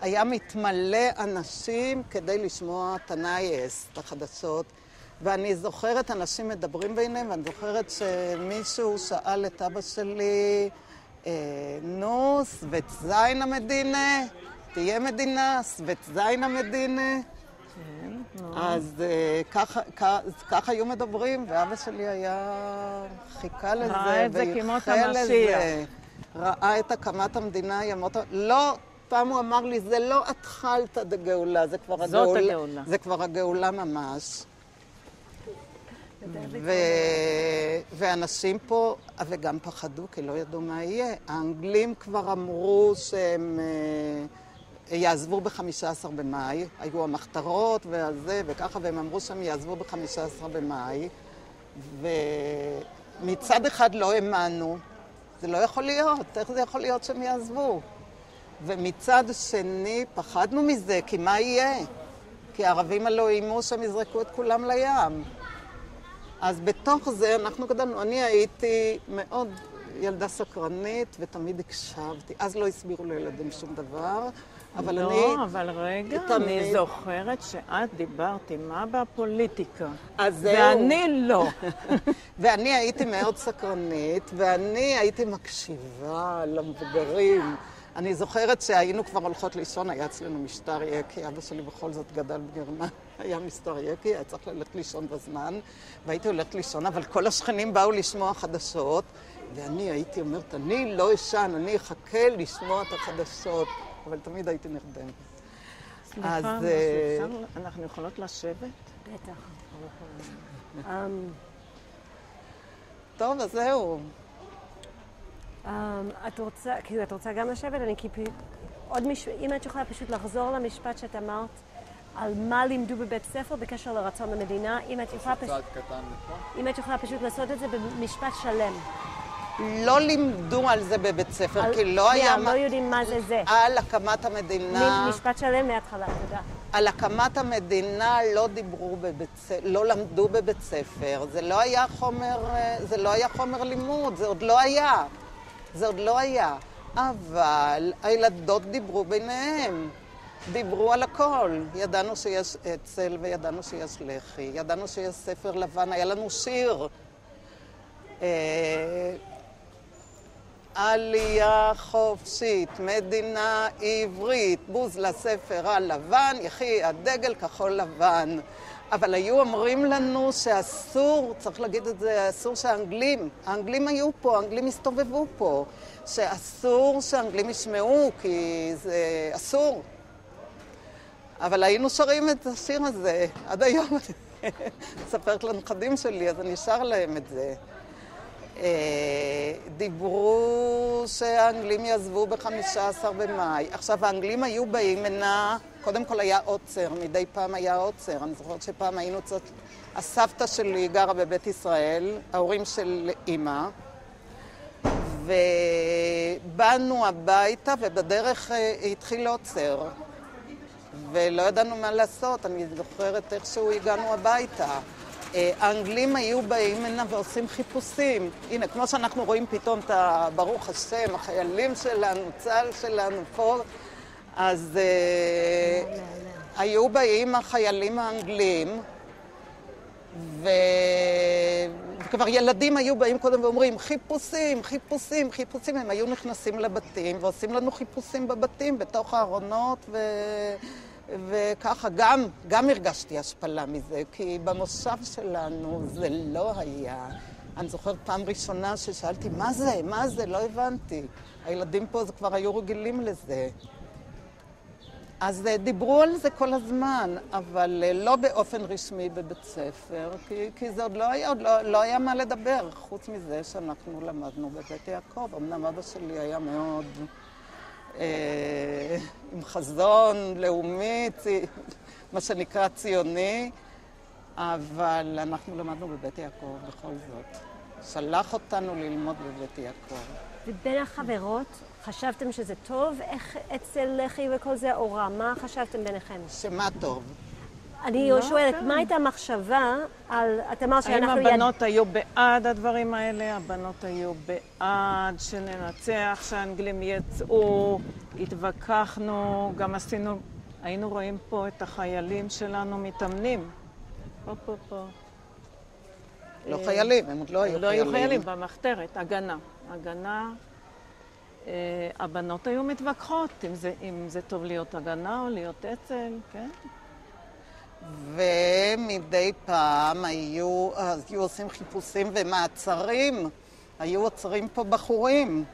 היה מתמלא אנשים כדי לשמוע את הנייס, את החדשות. ואני זוכרת אנשים מדברים ביניהם, ואני זוכרת שמישהו שאל את אבא שלי, נו, סבט זין המדינה, תהיה מדינה, סבט זין המדינה. כן, נו. אז ככה היו מדברים, ואבא שלי חיכה לזה, ראה את זה כמו וייחל המשיח. לזה. ראה את הקמת המדינה, לא, פעם הוא אמר לי, זה לא התחלת הגאולה, זה כבר זאת הגאולה. זה כבר הגאולה ממש. ואנשים פה, וגם פחדו, כי לא ידעו מה יהיה. האנגלים כבר אמרו שהם יעזבו ב-15 במאי, היו המחתרות וזה וככה, והם אמרו שהם יעזבו ב-15 במאי, ומצד אחד לא האמנו, זה לא יכול להיות, איך זה יכול להיות שהם יעזבו? ומצד שני פחדנו מזה, כי מה יהיה? כי הערבים הלא איימו שהם יזרקו את כולם לים. אז בתוך זה אנחנו גדלנו, אני הייתי מאוד ילדה סקרנית ותמיד הקשבתי. אז לא הסבירו לילדים שום דבר, אבל אני... לא, אבל רגע, אני זוכרת שאת דיברת עם אבא פוליטיקה. אז זהו. ואני לא. ואני הייתי מאוד סקרנית, ואני הייתי מקשיבה למבוגרים. אני זוכרת שהיינו כבר הולכות לישון, היה אצלנו משטר יקי, אבא שלי בכל זאת גדל בגרמניה, היה משטר יקי, היה צריך ללכת לישון בזמן, והייתי הולכת לישון, אבל כל השכנים באו לשמוע חדשות, ואני הייתי אומרת, אני לא אשן, אני אחכה לשמוע את החדשות, אבל תמיד הייתי נרדמת. סליחה, אנחנו יכולות לשבת? בטח. טוב, אז זהו. את רוצה גם לשבת? אם את יכולה פשוט לחזור למשפט שאת אמרת על מה לימדו בבית ספר בקשר לרצון למדינה, אם את יכולה פשוט לעשות את זה במשפט שלם. לא לימדו על זה בבית ספר, כי לא היה... לא יודעים מה זה זה. על הקמת המדינה... משפט שלם מההתחלה, תודה. על הקמת המדינה לא דיברו לא למדו בבית ספר. זה לא היה חומר לימוד, זה עוד לא היה. זה עוד לא היה. אבל הילדות דיברו ביניהם. דיברו על הכל. ידענו שיש אצ"ל וידענו שיש לח"י. ידענו שיש ספר לבן. היה לנו שיר. עלייה חופשית, מדינה עברית, בוז לספר הלבן, יחי הדגל כחול לבן. אבל היו אומרים לנו שאסור, צריך להגיד את זה, אסור האנגלים היו פה, האנגלים הסתובבו פה, שאסור שהאנגלים ישמעו, כי זה אסור. אבל היינו שרים את השיר הזה, עד היום, ספרת לנכדים שלי, אז אני שר להם את זה. דיברו שהאנגלים יעזבו ב-15 במאי. עכשיו, האנגלים היו באים הנה, קודם כל היה עוצר, מדי פעם היה עוצר. אני זוכרת שפעם היינו קצת... הסבתא שלי גרה בבית ישראל, ההורים של אמא, ובאנו הביתה ובדרך התחיל עוצר. ולא ידענו מה לעשות, אני זוכרת איכשהו הגענו הביתה. האנגלים היו באים הנה ועושים חיפושים. הנה, כמו שאנחנו רואים פתאום את ברוך השם, החיילים שלנו, צה"ל שלנו פה, אז היו באים החיילים האנגלים, וכבר ילדים היו באים קודם ואומרים, חיפושים, חיפושים, חיפושים. הם היו נכנסים לבתים ועושים לנו חיפושים בבתים, בתוך הארונות וככה, גם הרגשתי השפלה מזה, כי במושב שלנו זה לא היה. אני זוכרת פעם ראשונה ששאלתי, מה זה? מה זה? לא הבנתי. הילדים פה כבר היו רגילים לזה. אז דיברו על זה כל הזמן, אבל לא באופן רשמי בבית ספר, כי זה עוד לא היה מה לדבר, חוץ מזה שאנחנו למדנו בבית יעקב. אמנם אבא שלי היה מאוד... עם חזון לאומי, מה שנקרא ציוני, אבל אנחנו למדנו בבית יעקב בכל זאת. שלח אותנו ללמוד בבית יעקב. ובין החברות, חשבתם שזה טוב? איך אצל לח"י וכל זה, או רע? מה חשבתם ביניכם? שמה טוב? אני שואלת, מה הייתה המחשבה על... את אמרת שאנחנו... האם הבנות היו בעד הדברים האלה? הבנות היו בעד שננצח, שהאנגלים יצאו, התווכחנו, גם היינו רואים פה את החיילים שלנו מתאמנים. פה. לא חיילים, הם עוד לא היו חיילים. לא היו חיילים במחתרת, הגנה. הבנות היו מתווכחות אם זה טוב להיות הגנה או להיות אצ"ל, כן? ומדי פעם היו עושים חיפושים ומעצרים, היו עוצרים פה בחורים.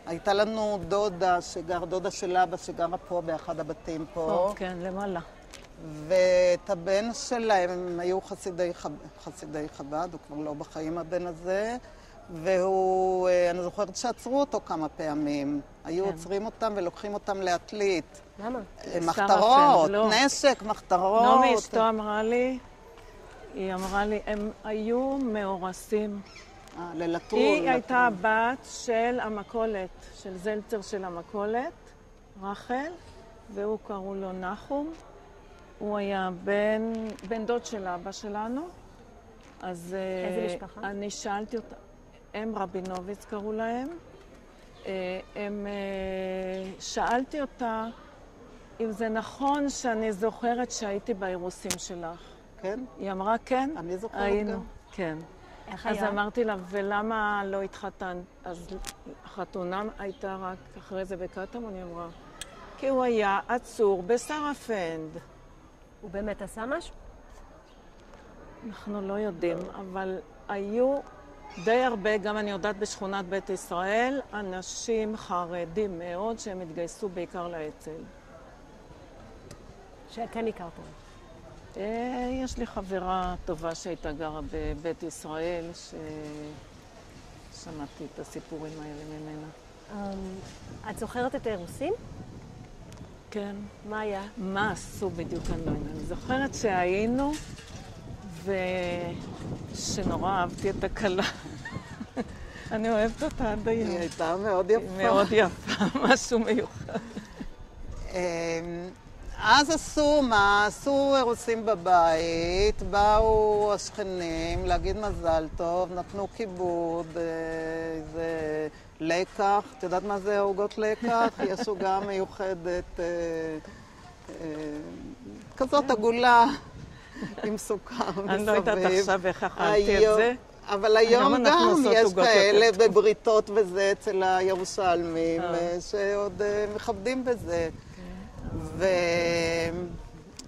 הייתה לנו דודה של אבא שגרה פה באחד הבתים פה. כן, למעלה. ואת הבן שלהם, הם היו חסידי חב"ד, הוא כבר לא בחיים הבן הזה, והוא, אני זוכרת שעצרו אותו כמה פעמים. היו עוצרים אותם ולוקחים אותם להטלית. למה? מחתרות, נשק, מחתרות. נעמי אשתו אמרה לי, היא אמרה לי, הם היו מאורסים. ללטרול. היא הייתה הבת של המכולת, של זלצר של המכולת, רחל, והוא קראו לו נחום. הוא היה בן דוד של אבא שלנו. אז איזה משפחה? אני שאלתי אותה, הם רבינוביץ קראו להם. שאלתי אותה אם זה נכון שאני זוכרת שהייתי באירוסים שלך. כן? היא אמרה כן. אני זוכרת היינו, גם. כן. איך אז היה? אמרתי לה, ולמה לא התחתנת? אז החתונה הייתה רק אחרי זה בקטמון, היא אמרה. כי הוא היה עצור בסרפנד. הוא באמת עשה משהו? אנחנו לא יודעים, אבל היו די הרבה, גם אני יודעת בשכונת בית ישראל, אנשים חרדים מאוד שהם התגייסו בעיקר לאצ"ל. שכן הכרתם. יש לי חברה טובה שהייתה גרה בבית ישראל, ששמעתי את הסיפורים האלה ממנה. את זוכרת את האירוסים? כן. מה היה? מה עשו בדיוק אני לא יודעת. אני זוכרת שהיינו ושנורא אהבתי את הכלה. אני אוהבת אותה עד היום. היא הייתה מאוד יפה. מאוד יפה, משהו מיוחד. אז עשו אירוסים בבית, באו השכנים להגיד מזל טוב, נתנו כיבוד, איזה לקח, את יודעת מה זה עוגות לקח? יש עוגה מיוחדת, כזאת עגולה עם סוכר מסביב. אני לא יודעת עכשיו איך אכלתי את זה. אבל היום גם יש כאלה יותר. בבריתות וזה אצל הירושלמים, שעוד מכבדים בזה.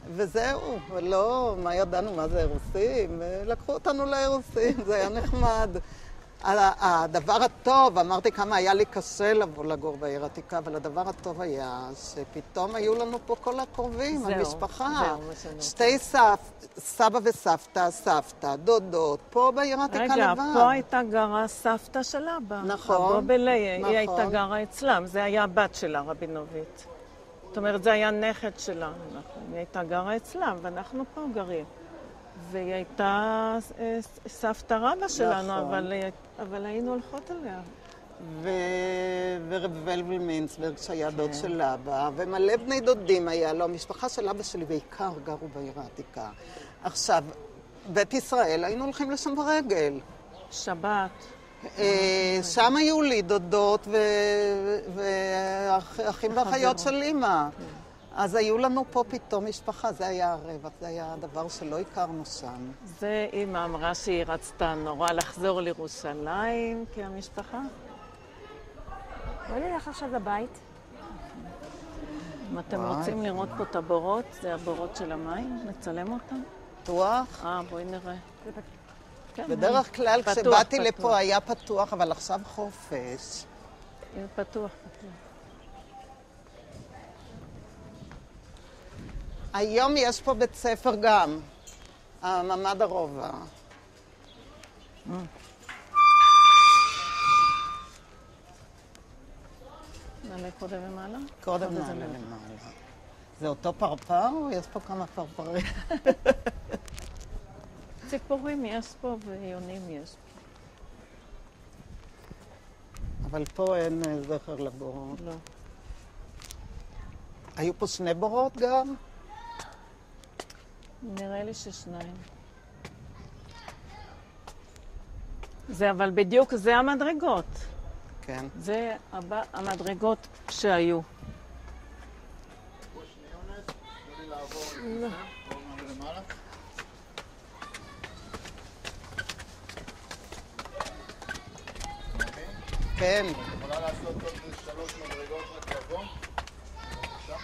וזהו, ולא, מה ידענו, מה זה אירוסים? לקחו אותנו לאירוסים, זה היה נחמד. הדבר הטוב, אמרתי כמה היה לי קשה לבוא לגור בעיר עתיקה, אבל הדבר הטוב היה שפתאום היו לנו פה כל הקרובים, המשפחה. שתי סבא וסבתא, סבתא, דודות, פה בעיר עתיקה לבד. רגע, פה הייתה גרה סבתא של אבא. נכון. אבא בליה, היא הייתה גרה אצלם, זה היה הבת שלה, רבינוביץ. זאת אומרת, זה היה נכד שלה, היא הייתה גרה אצלם, ואנחנו פה גרים. והיא הייתה סבתא רבא שלנו, אבל היינו הולכות אליה. ורב ולמינסברג שהיה דוד של אבא, ומלא בני דודים היה לו. המשפחה של אבא שלי בעיקר גרו בעיר העתיקה. עכשיו, בית ישראל, היינו הולכים לשם ברגל. שבת. שם היו לי דודות ואחים ואחיות של אמא. אז היו לנו פה פתאום משפחה, זה היה הרווח, זה היה הדבר שלא הכרנו שם. זה אמא אמרה שהיא רצתה נורא לחזור לירושלים כהמשפחה. בואי נלך עכשיו לבית. אם אתם רוצים לראות פה את הבורות, זה הבורות של המים, נצלם אותם. פתוח? בואי נראה. כן, בדרך כלל כשבאתי לפה היה פתוח, אבל עכשיו חופש. פתוח. היום יש פה בית ספר גם, הממד הרובע. נעלה קודם למעלה? קודם נעלה למעלה. זה אותו פרפר או יש פה כמה פרפרים? ציפורים יש פה ויונים יש פה. אבל פה אין זכר לבורות. לא. היו פה שני בורות גם? נראה לי ששניים. זה אבל בדיוק, זה המדרגות. כן. זה המדרגות שהיו. לא. כן. יכולה לעשות עוד 3 מדרגות רק לבוא? בבקשה.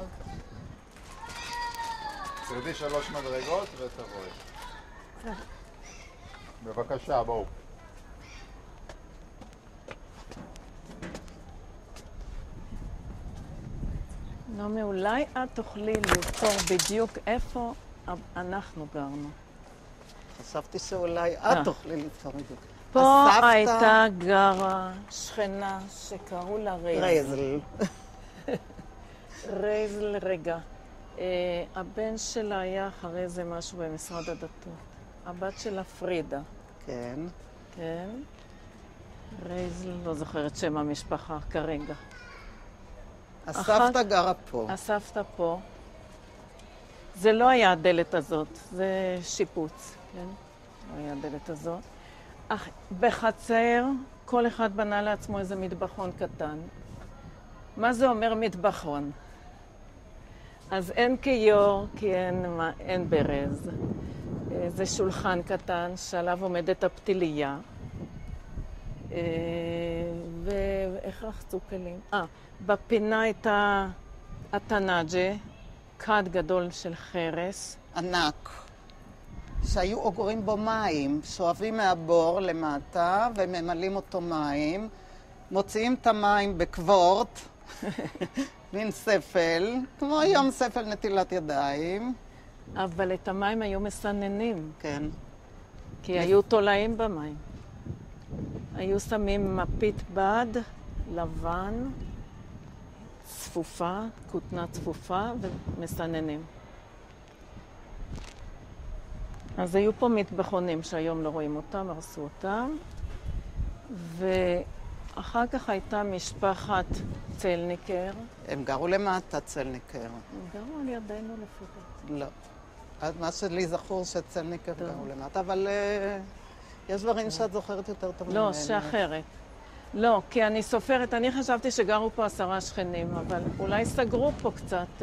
אז תרדי 3 מדרגות ותבואי. בבקשה, בואו. נעמי, אולי את תוכלי לבחור בדיוק איפה אנחנו גרנו. חשבתי שאולי את תוכלי לבחור בדיוק. פה הסבתא- הייתה גרה שכנה שקראו לה רייזל. רייזל, רגע. הבן שלה היה אחרי זה משהו במשרד הדתות. הבת שלה פרידה. כן. כן. רייזל, לא זוכרת שם המשפחה כרגע. הסבתא גרה פה. הסבתא פה. זה לא היה הדלת הזאת, זה שיפוץ, כן? לא היה הדלת הזאת. אך בחצר, כל אחד בנה לעצמו איזה מטבחון קטן. מה זה אומר מטבחון? אז אין כיור, כי אין ברז. זה שולחן קטן שעליו עומדת הפתיליה. ואיך רחצו כלים? בפינה הייתה התנאג'ה, כד גדול של חרס. ענק. שהיו אוגרים בו מים, שואבים מהבור למטה וממלאים אותו מים, מוציאים את המים בקוורט, מין ספל, כמו היום ספל נטילת ידיים. אבל את המים היו מסננים, כן. כי היו תולעים במים. היו שמים מפית בד, לבן, צפופה, כותנה צפופה ומסננים. אז היו פה מטבחונים שהיום לא רואים אותם, הרסו אותם. ואחר כך הייתה משפחת צלניקר. הם גרו למטה, צלניקר. הם גרו על ידינו לפחות. לא. אז מה שלי זכור שצלניקר גרו למטה, אבל יש דברים שאת זוכרת יותר טוב ממני. לא, שאחרת. לא, כי אני סופרת, אני חשבתי שגרו פה 10 שכנים, אבל אולי סגרו פה קצת.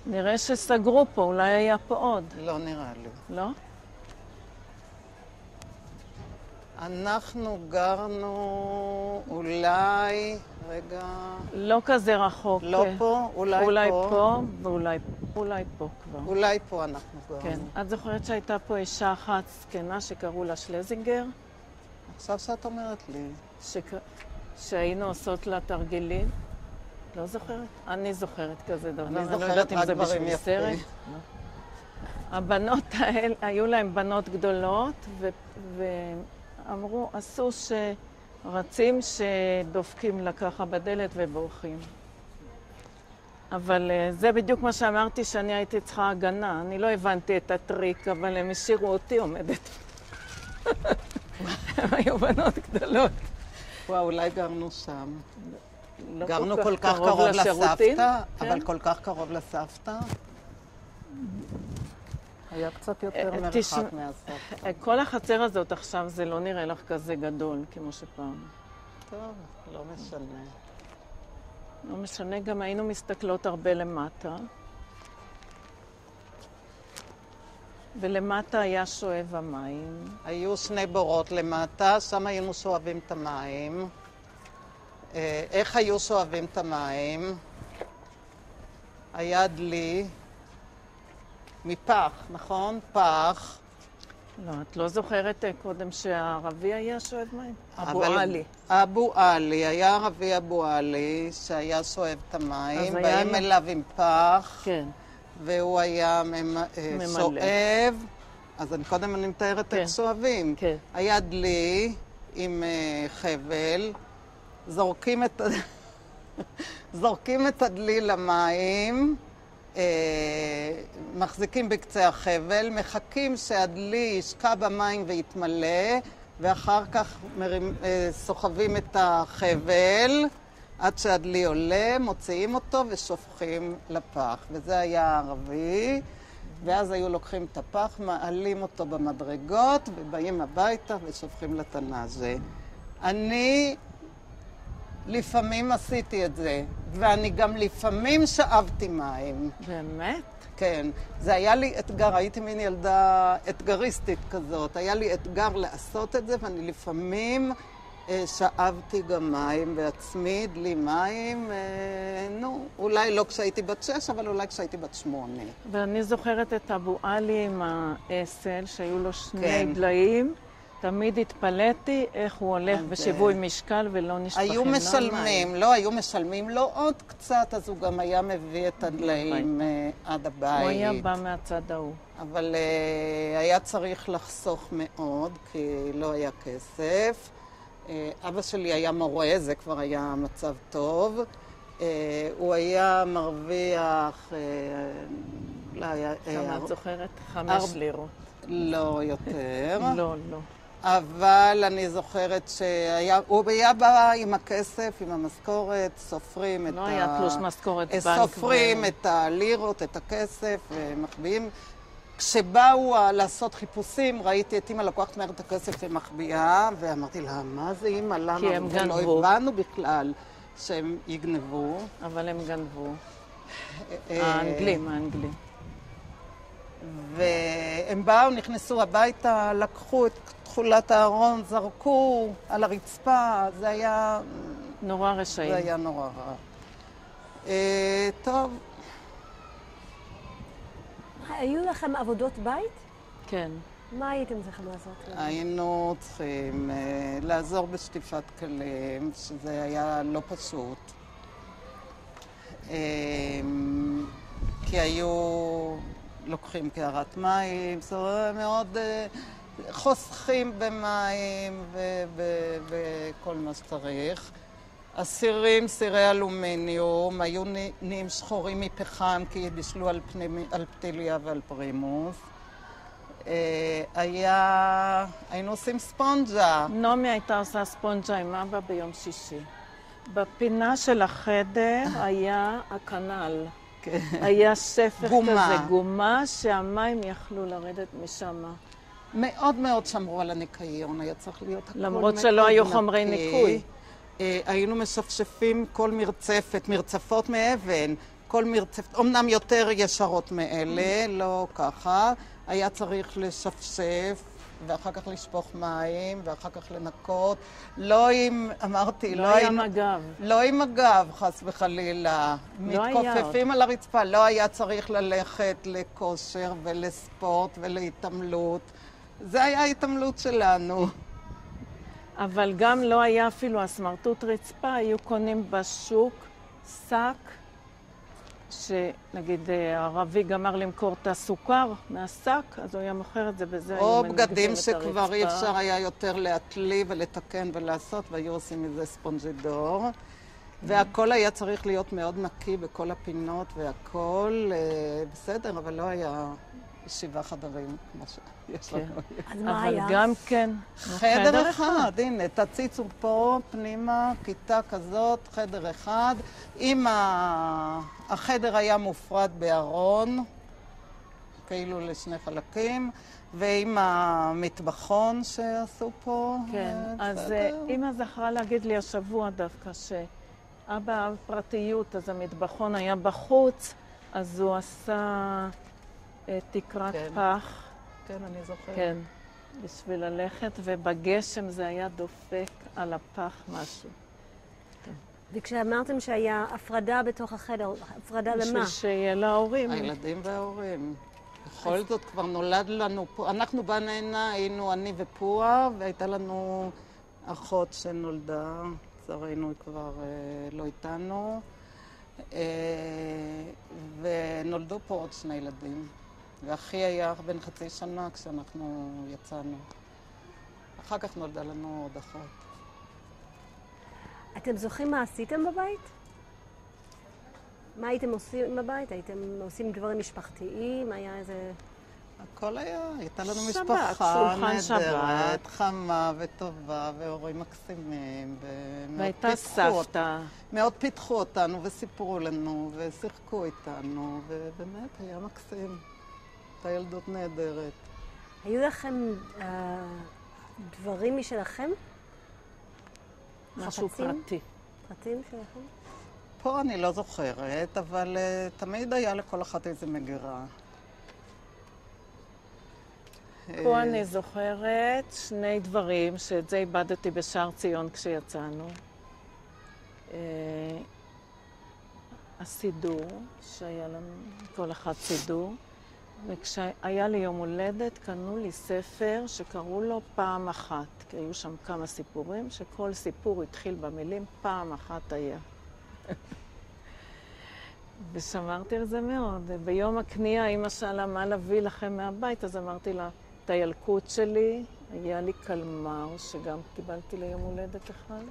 נראה שסגרו פה, אולי היה פה עוד. לא נראה לי. לא? אנחנו גרנו אולי, רגע, לא כזה רחוק. לא פה, אולי פה. פה, ואולי פה כבר. אולי פה אנחנו גרנו. כן. את זוכרת שהייתה פה אישה אחת זקנה שקראו לה שלזינגר? עכשיו שאת אומרת לי. שהיינו עושות לה תרגילים? לא זוכרת? אני זוכרת כזה דבר. אני לא זוכרת יודעת אם רק זה דברים בשביל יפים. סרט. הבנות האלה, היו להן בנות גדולות, ואמרו, עשו שרצים שדופקים לה ככה בדלת ובורחים. אבל זה בדיוק מה שאמרתי, שאני הייתי צריכה הגנה. אני לא הבנתי את הטריק, אבל הם השאירו אותי עומדת. הם היו בנות גדולות. וואו, אולי גרנו שם. לא גרנו כל כך קרוב לסבתא, אבל כל כך קרוב לסבתא. היה קצת יותר מרחק מהסבתא. כל החצר הזאת עכשיו זה לא נראה לך כזה גדול כמו שפעם. טוב, לא משנה. לא משנה, גם היינו מסתכלות הרבה למטה. ולמטה היה שואב המים. היו 2 בורות למטה, שם היינו שואבים את המים. איך היו שואבים את המים? היה דלי מפח, נכון? פח. לא, את לא זוכרת קודם שהערבי היה שואב מים? אבו עלי. אבו עלי, היה ערבי אבו עלי שהיה שואב את המים, באים אליו עם פח. כן. והוא היה שואב, אז קודם אני מתארת איך שואבים. כן. היה דלי עם חבל, זורקים את הדלי למים, מחזיקים בקצה החבל, מחכים שהדלי ישקע במים ויתמלא, ואחר כך סוחבים את החבל עד שהדלי עולה, מוציאים אותו ושופכים לפח. וזה היה הערבי, ואז היו לוקחים את הפח, מעלים אותו במדרגות, ובאים הביתה ושופכים לתנאג'ה. אני לפעמים עשיתי את זה, ואני גם לפעמים שאבתי מים. באמת? כן. זה היה לי אתגר, הייתי מין ילדה אתגריסטית כזאת. היה לי אתגר לעשות את זה, ואני לפעמים שאבתי גם מים בעצמי, דלי מים, אולי לא כשהייתי בת 6, אבל אולי כשהייתי בת 8. ואני זוכרת את אבו עלי עם האסל, שהיו לו שני כן. דליים. תמיד התפלאתי איך הוא הולך בשיווי משקל ולא נשפכים לו מים. היו משלמים לו עוד קצת, אז הוא גם היה מביא את הדליים עד הבית. הוא היה בא מהצד ההוא. אבל היה צריך לחסוך מאוד, כי לא היה כסף. אבא שלי היה מורה, זה כבר היה מצב טוב. הוא היה מרוויח... כמה את זוכרת? 5 לירות. לא יותר. לא. אבל אני זוכרת שהוא היה בא עם הכסף, עם המשכורת, סופרים את לא היה תלוש משכורת בנק. סופרים את הלירות, את הכסף, ומחביאים. כשבאו לעשות חיפושים, ראיתי את אמא לוקחת מהר את הכסף ומחביאה, ואמרתי לה, מה זה אמא? למה? כי הם גנבו. ולא הבנו בכלל שהם יגנבו. אבל הם גנבו. האנגלים. והם באו, נכנסו הביתה, לקחו את תכולת הארון, זרקו על הרצפה, זה היה... נורא רשעים. זה היה נורא רע. טוב. היו לכם עבודות בית? כן. מה הייתם צריכים לעשות? היינו צריכים לעזור בשטיפת כלים, שזה היה לא פשוט. כי היו לוקחים קערת מים, מאוד חוסכים במים ובכל מה שצריך. סירי אלומיניום, היו נהיים שחורים מפחם כי בישלו על פתיליה ועל פרימוס. היינו עושים ספונג'ה. נעמי הייתה עושה ספונג'ה עם אבא ביום שישי. בפינה של החדר היה הכנל. היה ספר כזה, גומה, שהמים יכלו לרדת משם. מאוד מאוד שמרו על הניקיון, היה צריך להיות הכל למרות שלא היו חומרי ניקוי. היינו משפשפים כל מרצפות מאבן, כל מרצפת, אמנם יותר ישרות מאלה, לא ככה. היה צריך לשפשף, ואחר כך לשפוך מים, ואחר כך לנקות. לא עם, אמרתי, לא היה מגב. לא עם מגב, חס וחלילה. מתכופפים על הרצפה. לא היה צריך ללכת לכושר ולספורט ולהתעמלות. זה היה ההתעמלות שלנו. אבל גם לא היה אפילו הסמרטוט רצפה, היו קונים בשוק שק, שנגיד הערבי גמר למכור את הסוכר מהשק, אז הוא היה מוכר את זה בזה. או בגדים שכבר אי אפשר היה יותר להתלי ולתקן ולעשות, והיו עושים מזה ספונג'ידור. והכל היה צריך להיות מאוד נקי בכל הפינות והכל בסדר, אבל לא היה 7 חדרים כמו שיש לנו. אז מה היה? אבל גם כן. חדר אחד, הנה, תציצו פה, פנימה, כיתה כזאת, חדר אחד. החדר היה מופרד בארון, כאילו לשני חלקים, ועם המטבחון שעשו פה. כן, אז אמא זכרה להגיד לי השבוע דווקא שאבא פרטיות, אז המטבחון היה בחוץ, אז הוא עשה תקרת פח. כן, אני זוכרת. כן, בשביל ללכת, ובגשם זה היה דופק על הפח משהו. וכשאמרתם שהיה הפרדה בתוך החדר, הפרדה למה? בשביל שיהיה להורים. הילדים וההורים. בכל זאת כבר נולד לנו פה, אנחנו בנהנה, היינו אני ופועה, והייתה לנו אחות שנולדה, לצערנו היא כבר לא איתנו, ונולדו פה עוד 2 ילדים. ואחי היה בן 0.5 שנה כשאנחנו יצאנו. אחר כך נולדה לנו עוד אחות. אתם זוכרים מה עשיתם בבית? מה הייתם עושים בבית? הייתם עושים דברים משפחתיים? היה איזה... הכל היה, הייתה לנו שבת, משפחה שולחן נהדרת, חמה וטובה, והורים מקסימים. והייתה סבתא. מאוד פיתחו אותנו וסיפרו לנו ושיחקו איתנו, ובאמת היה מקסים. הייתה ילדות נהדרת. היו לכם דברים משלכם? משהו פרטי. פרטים שלכם? פה אני לא זוכרת, אבל תמיד היה לכל אחת איזה מגירה. פה אני זוכרת שני דברים שאת זה איבדתי בשער ציון כשיצאנו. הסידור, שהיה לנו כל אחד סידור, וכשהיה לי יום הולדת קנו לי ספר שקראו לו פעם אחת, כי היו שם כמה סיפורים, שכל סיפור התחיל במילים פעם אחת היה. ושמרתי על זה מאוד. ביום הקנייה אמא שאלה מה להביא לכם מהבית, אז אמרתי לה, את הילקוט שלי, היה לי קלמר שגם קיבלתי ליום הולדת אחד.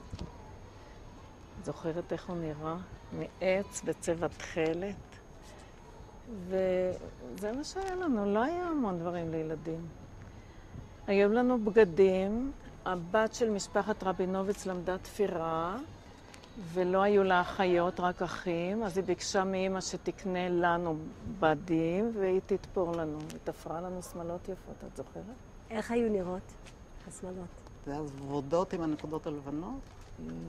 זוכרת איך הוא נראה? מעץ בצבע תכלת. וזה מה שהיה לנו, לא היה המון דברים לילדים. היו לנו בגדים, הבת של משפחת רבינוביץ למדה תפירה, ולא היו לה אחיות, רק אחים, אז היא ביקשה מאמא שתקנה לנו בדים, והיא תתפור לנו, ותפרה לנו שמלות יפות, את זוכרת? איך היו נראות השמלות? זה אז ורודות עם הנקודות הלבנות?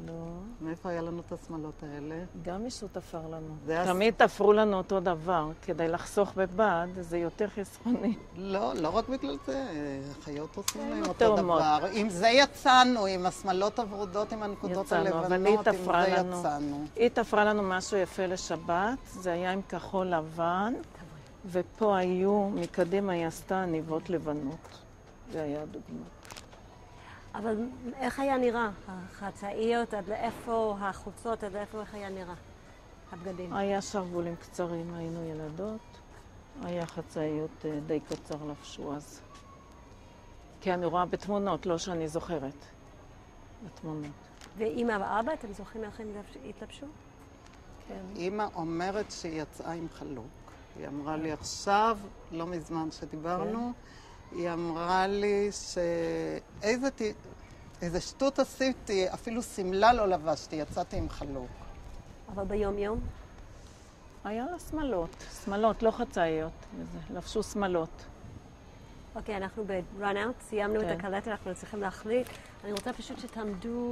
לא. מאיפה היה לנו את השמלות האלה? גם מישהו תפר לנו. זה תמיד תפרו לנו אותו דבר, כדי לחסוך בבד, זה יותר חסכוני. לא, לא רק בגלל זה, חיות עושים להם יותר אותו מות. דבר. עם זה יצאנו, עם השמלות הוורודות, עם הנקודות יצאנו, אבל היא הלבנות, עם תפרה זה לנו. יצאנו. היא תפרה לנו משהו יפה לשבת, זה היה עם כחול לבן, ופה היו, מקדימה היא עשתה עניבות לבנות. זה היה הדוגמה. אבל איך היה נראה? החצאיות, עד לאיפה, החוצות, עד לאיפה, איך היה נראה? הבגדים. היה שרוולים קצרים, היינו ילדות. היה חצאיות די קצר לבשו אז. כי אני רואה בתמונות, לא שאני זוכרת. בתמונות. ואמא ואבא, אתם זוכרים איך הם התלבשו? כן. אמא אומרת שהיא יצאה עם חלוק. היא אמרה לי עכשיו, לא מזמן שדיברנו, היא אמרה לי איזה שטות עשיתי, אפילו סמלה לא לבשתי, יצאתי עם חלוק. אבל ביום יום? היה לה שמלות. שמלות, לא חצאיות. לבשו שמלות. אוקיי, אנחנו ב-run out, סיימנו כן. את הקלטת, אנחנו צריכים להחליט. אני רוצה פשוט שתעמדו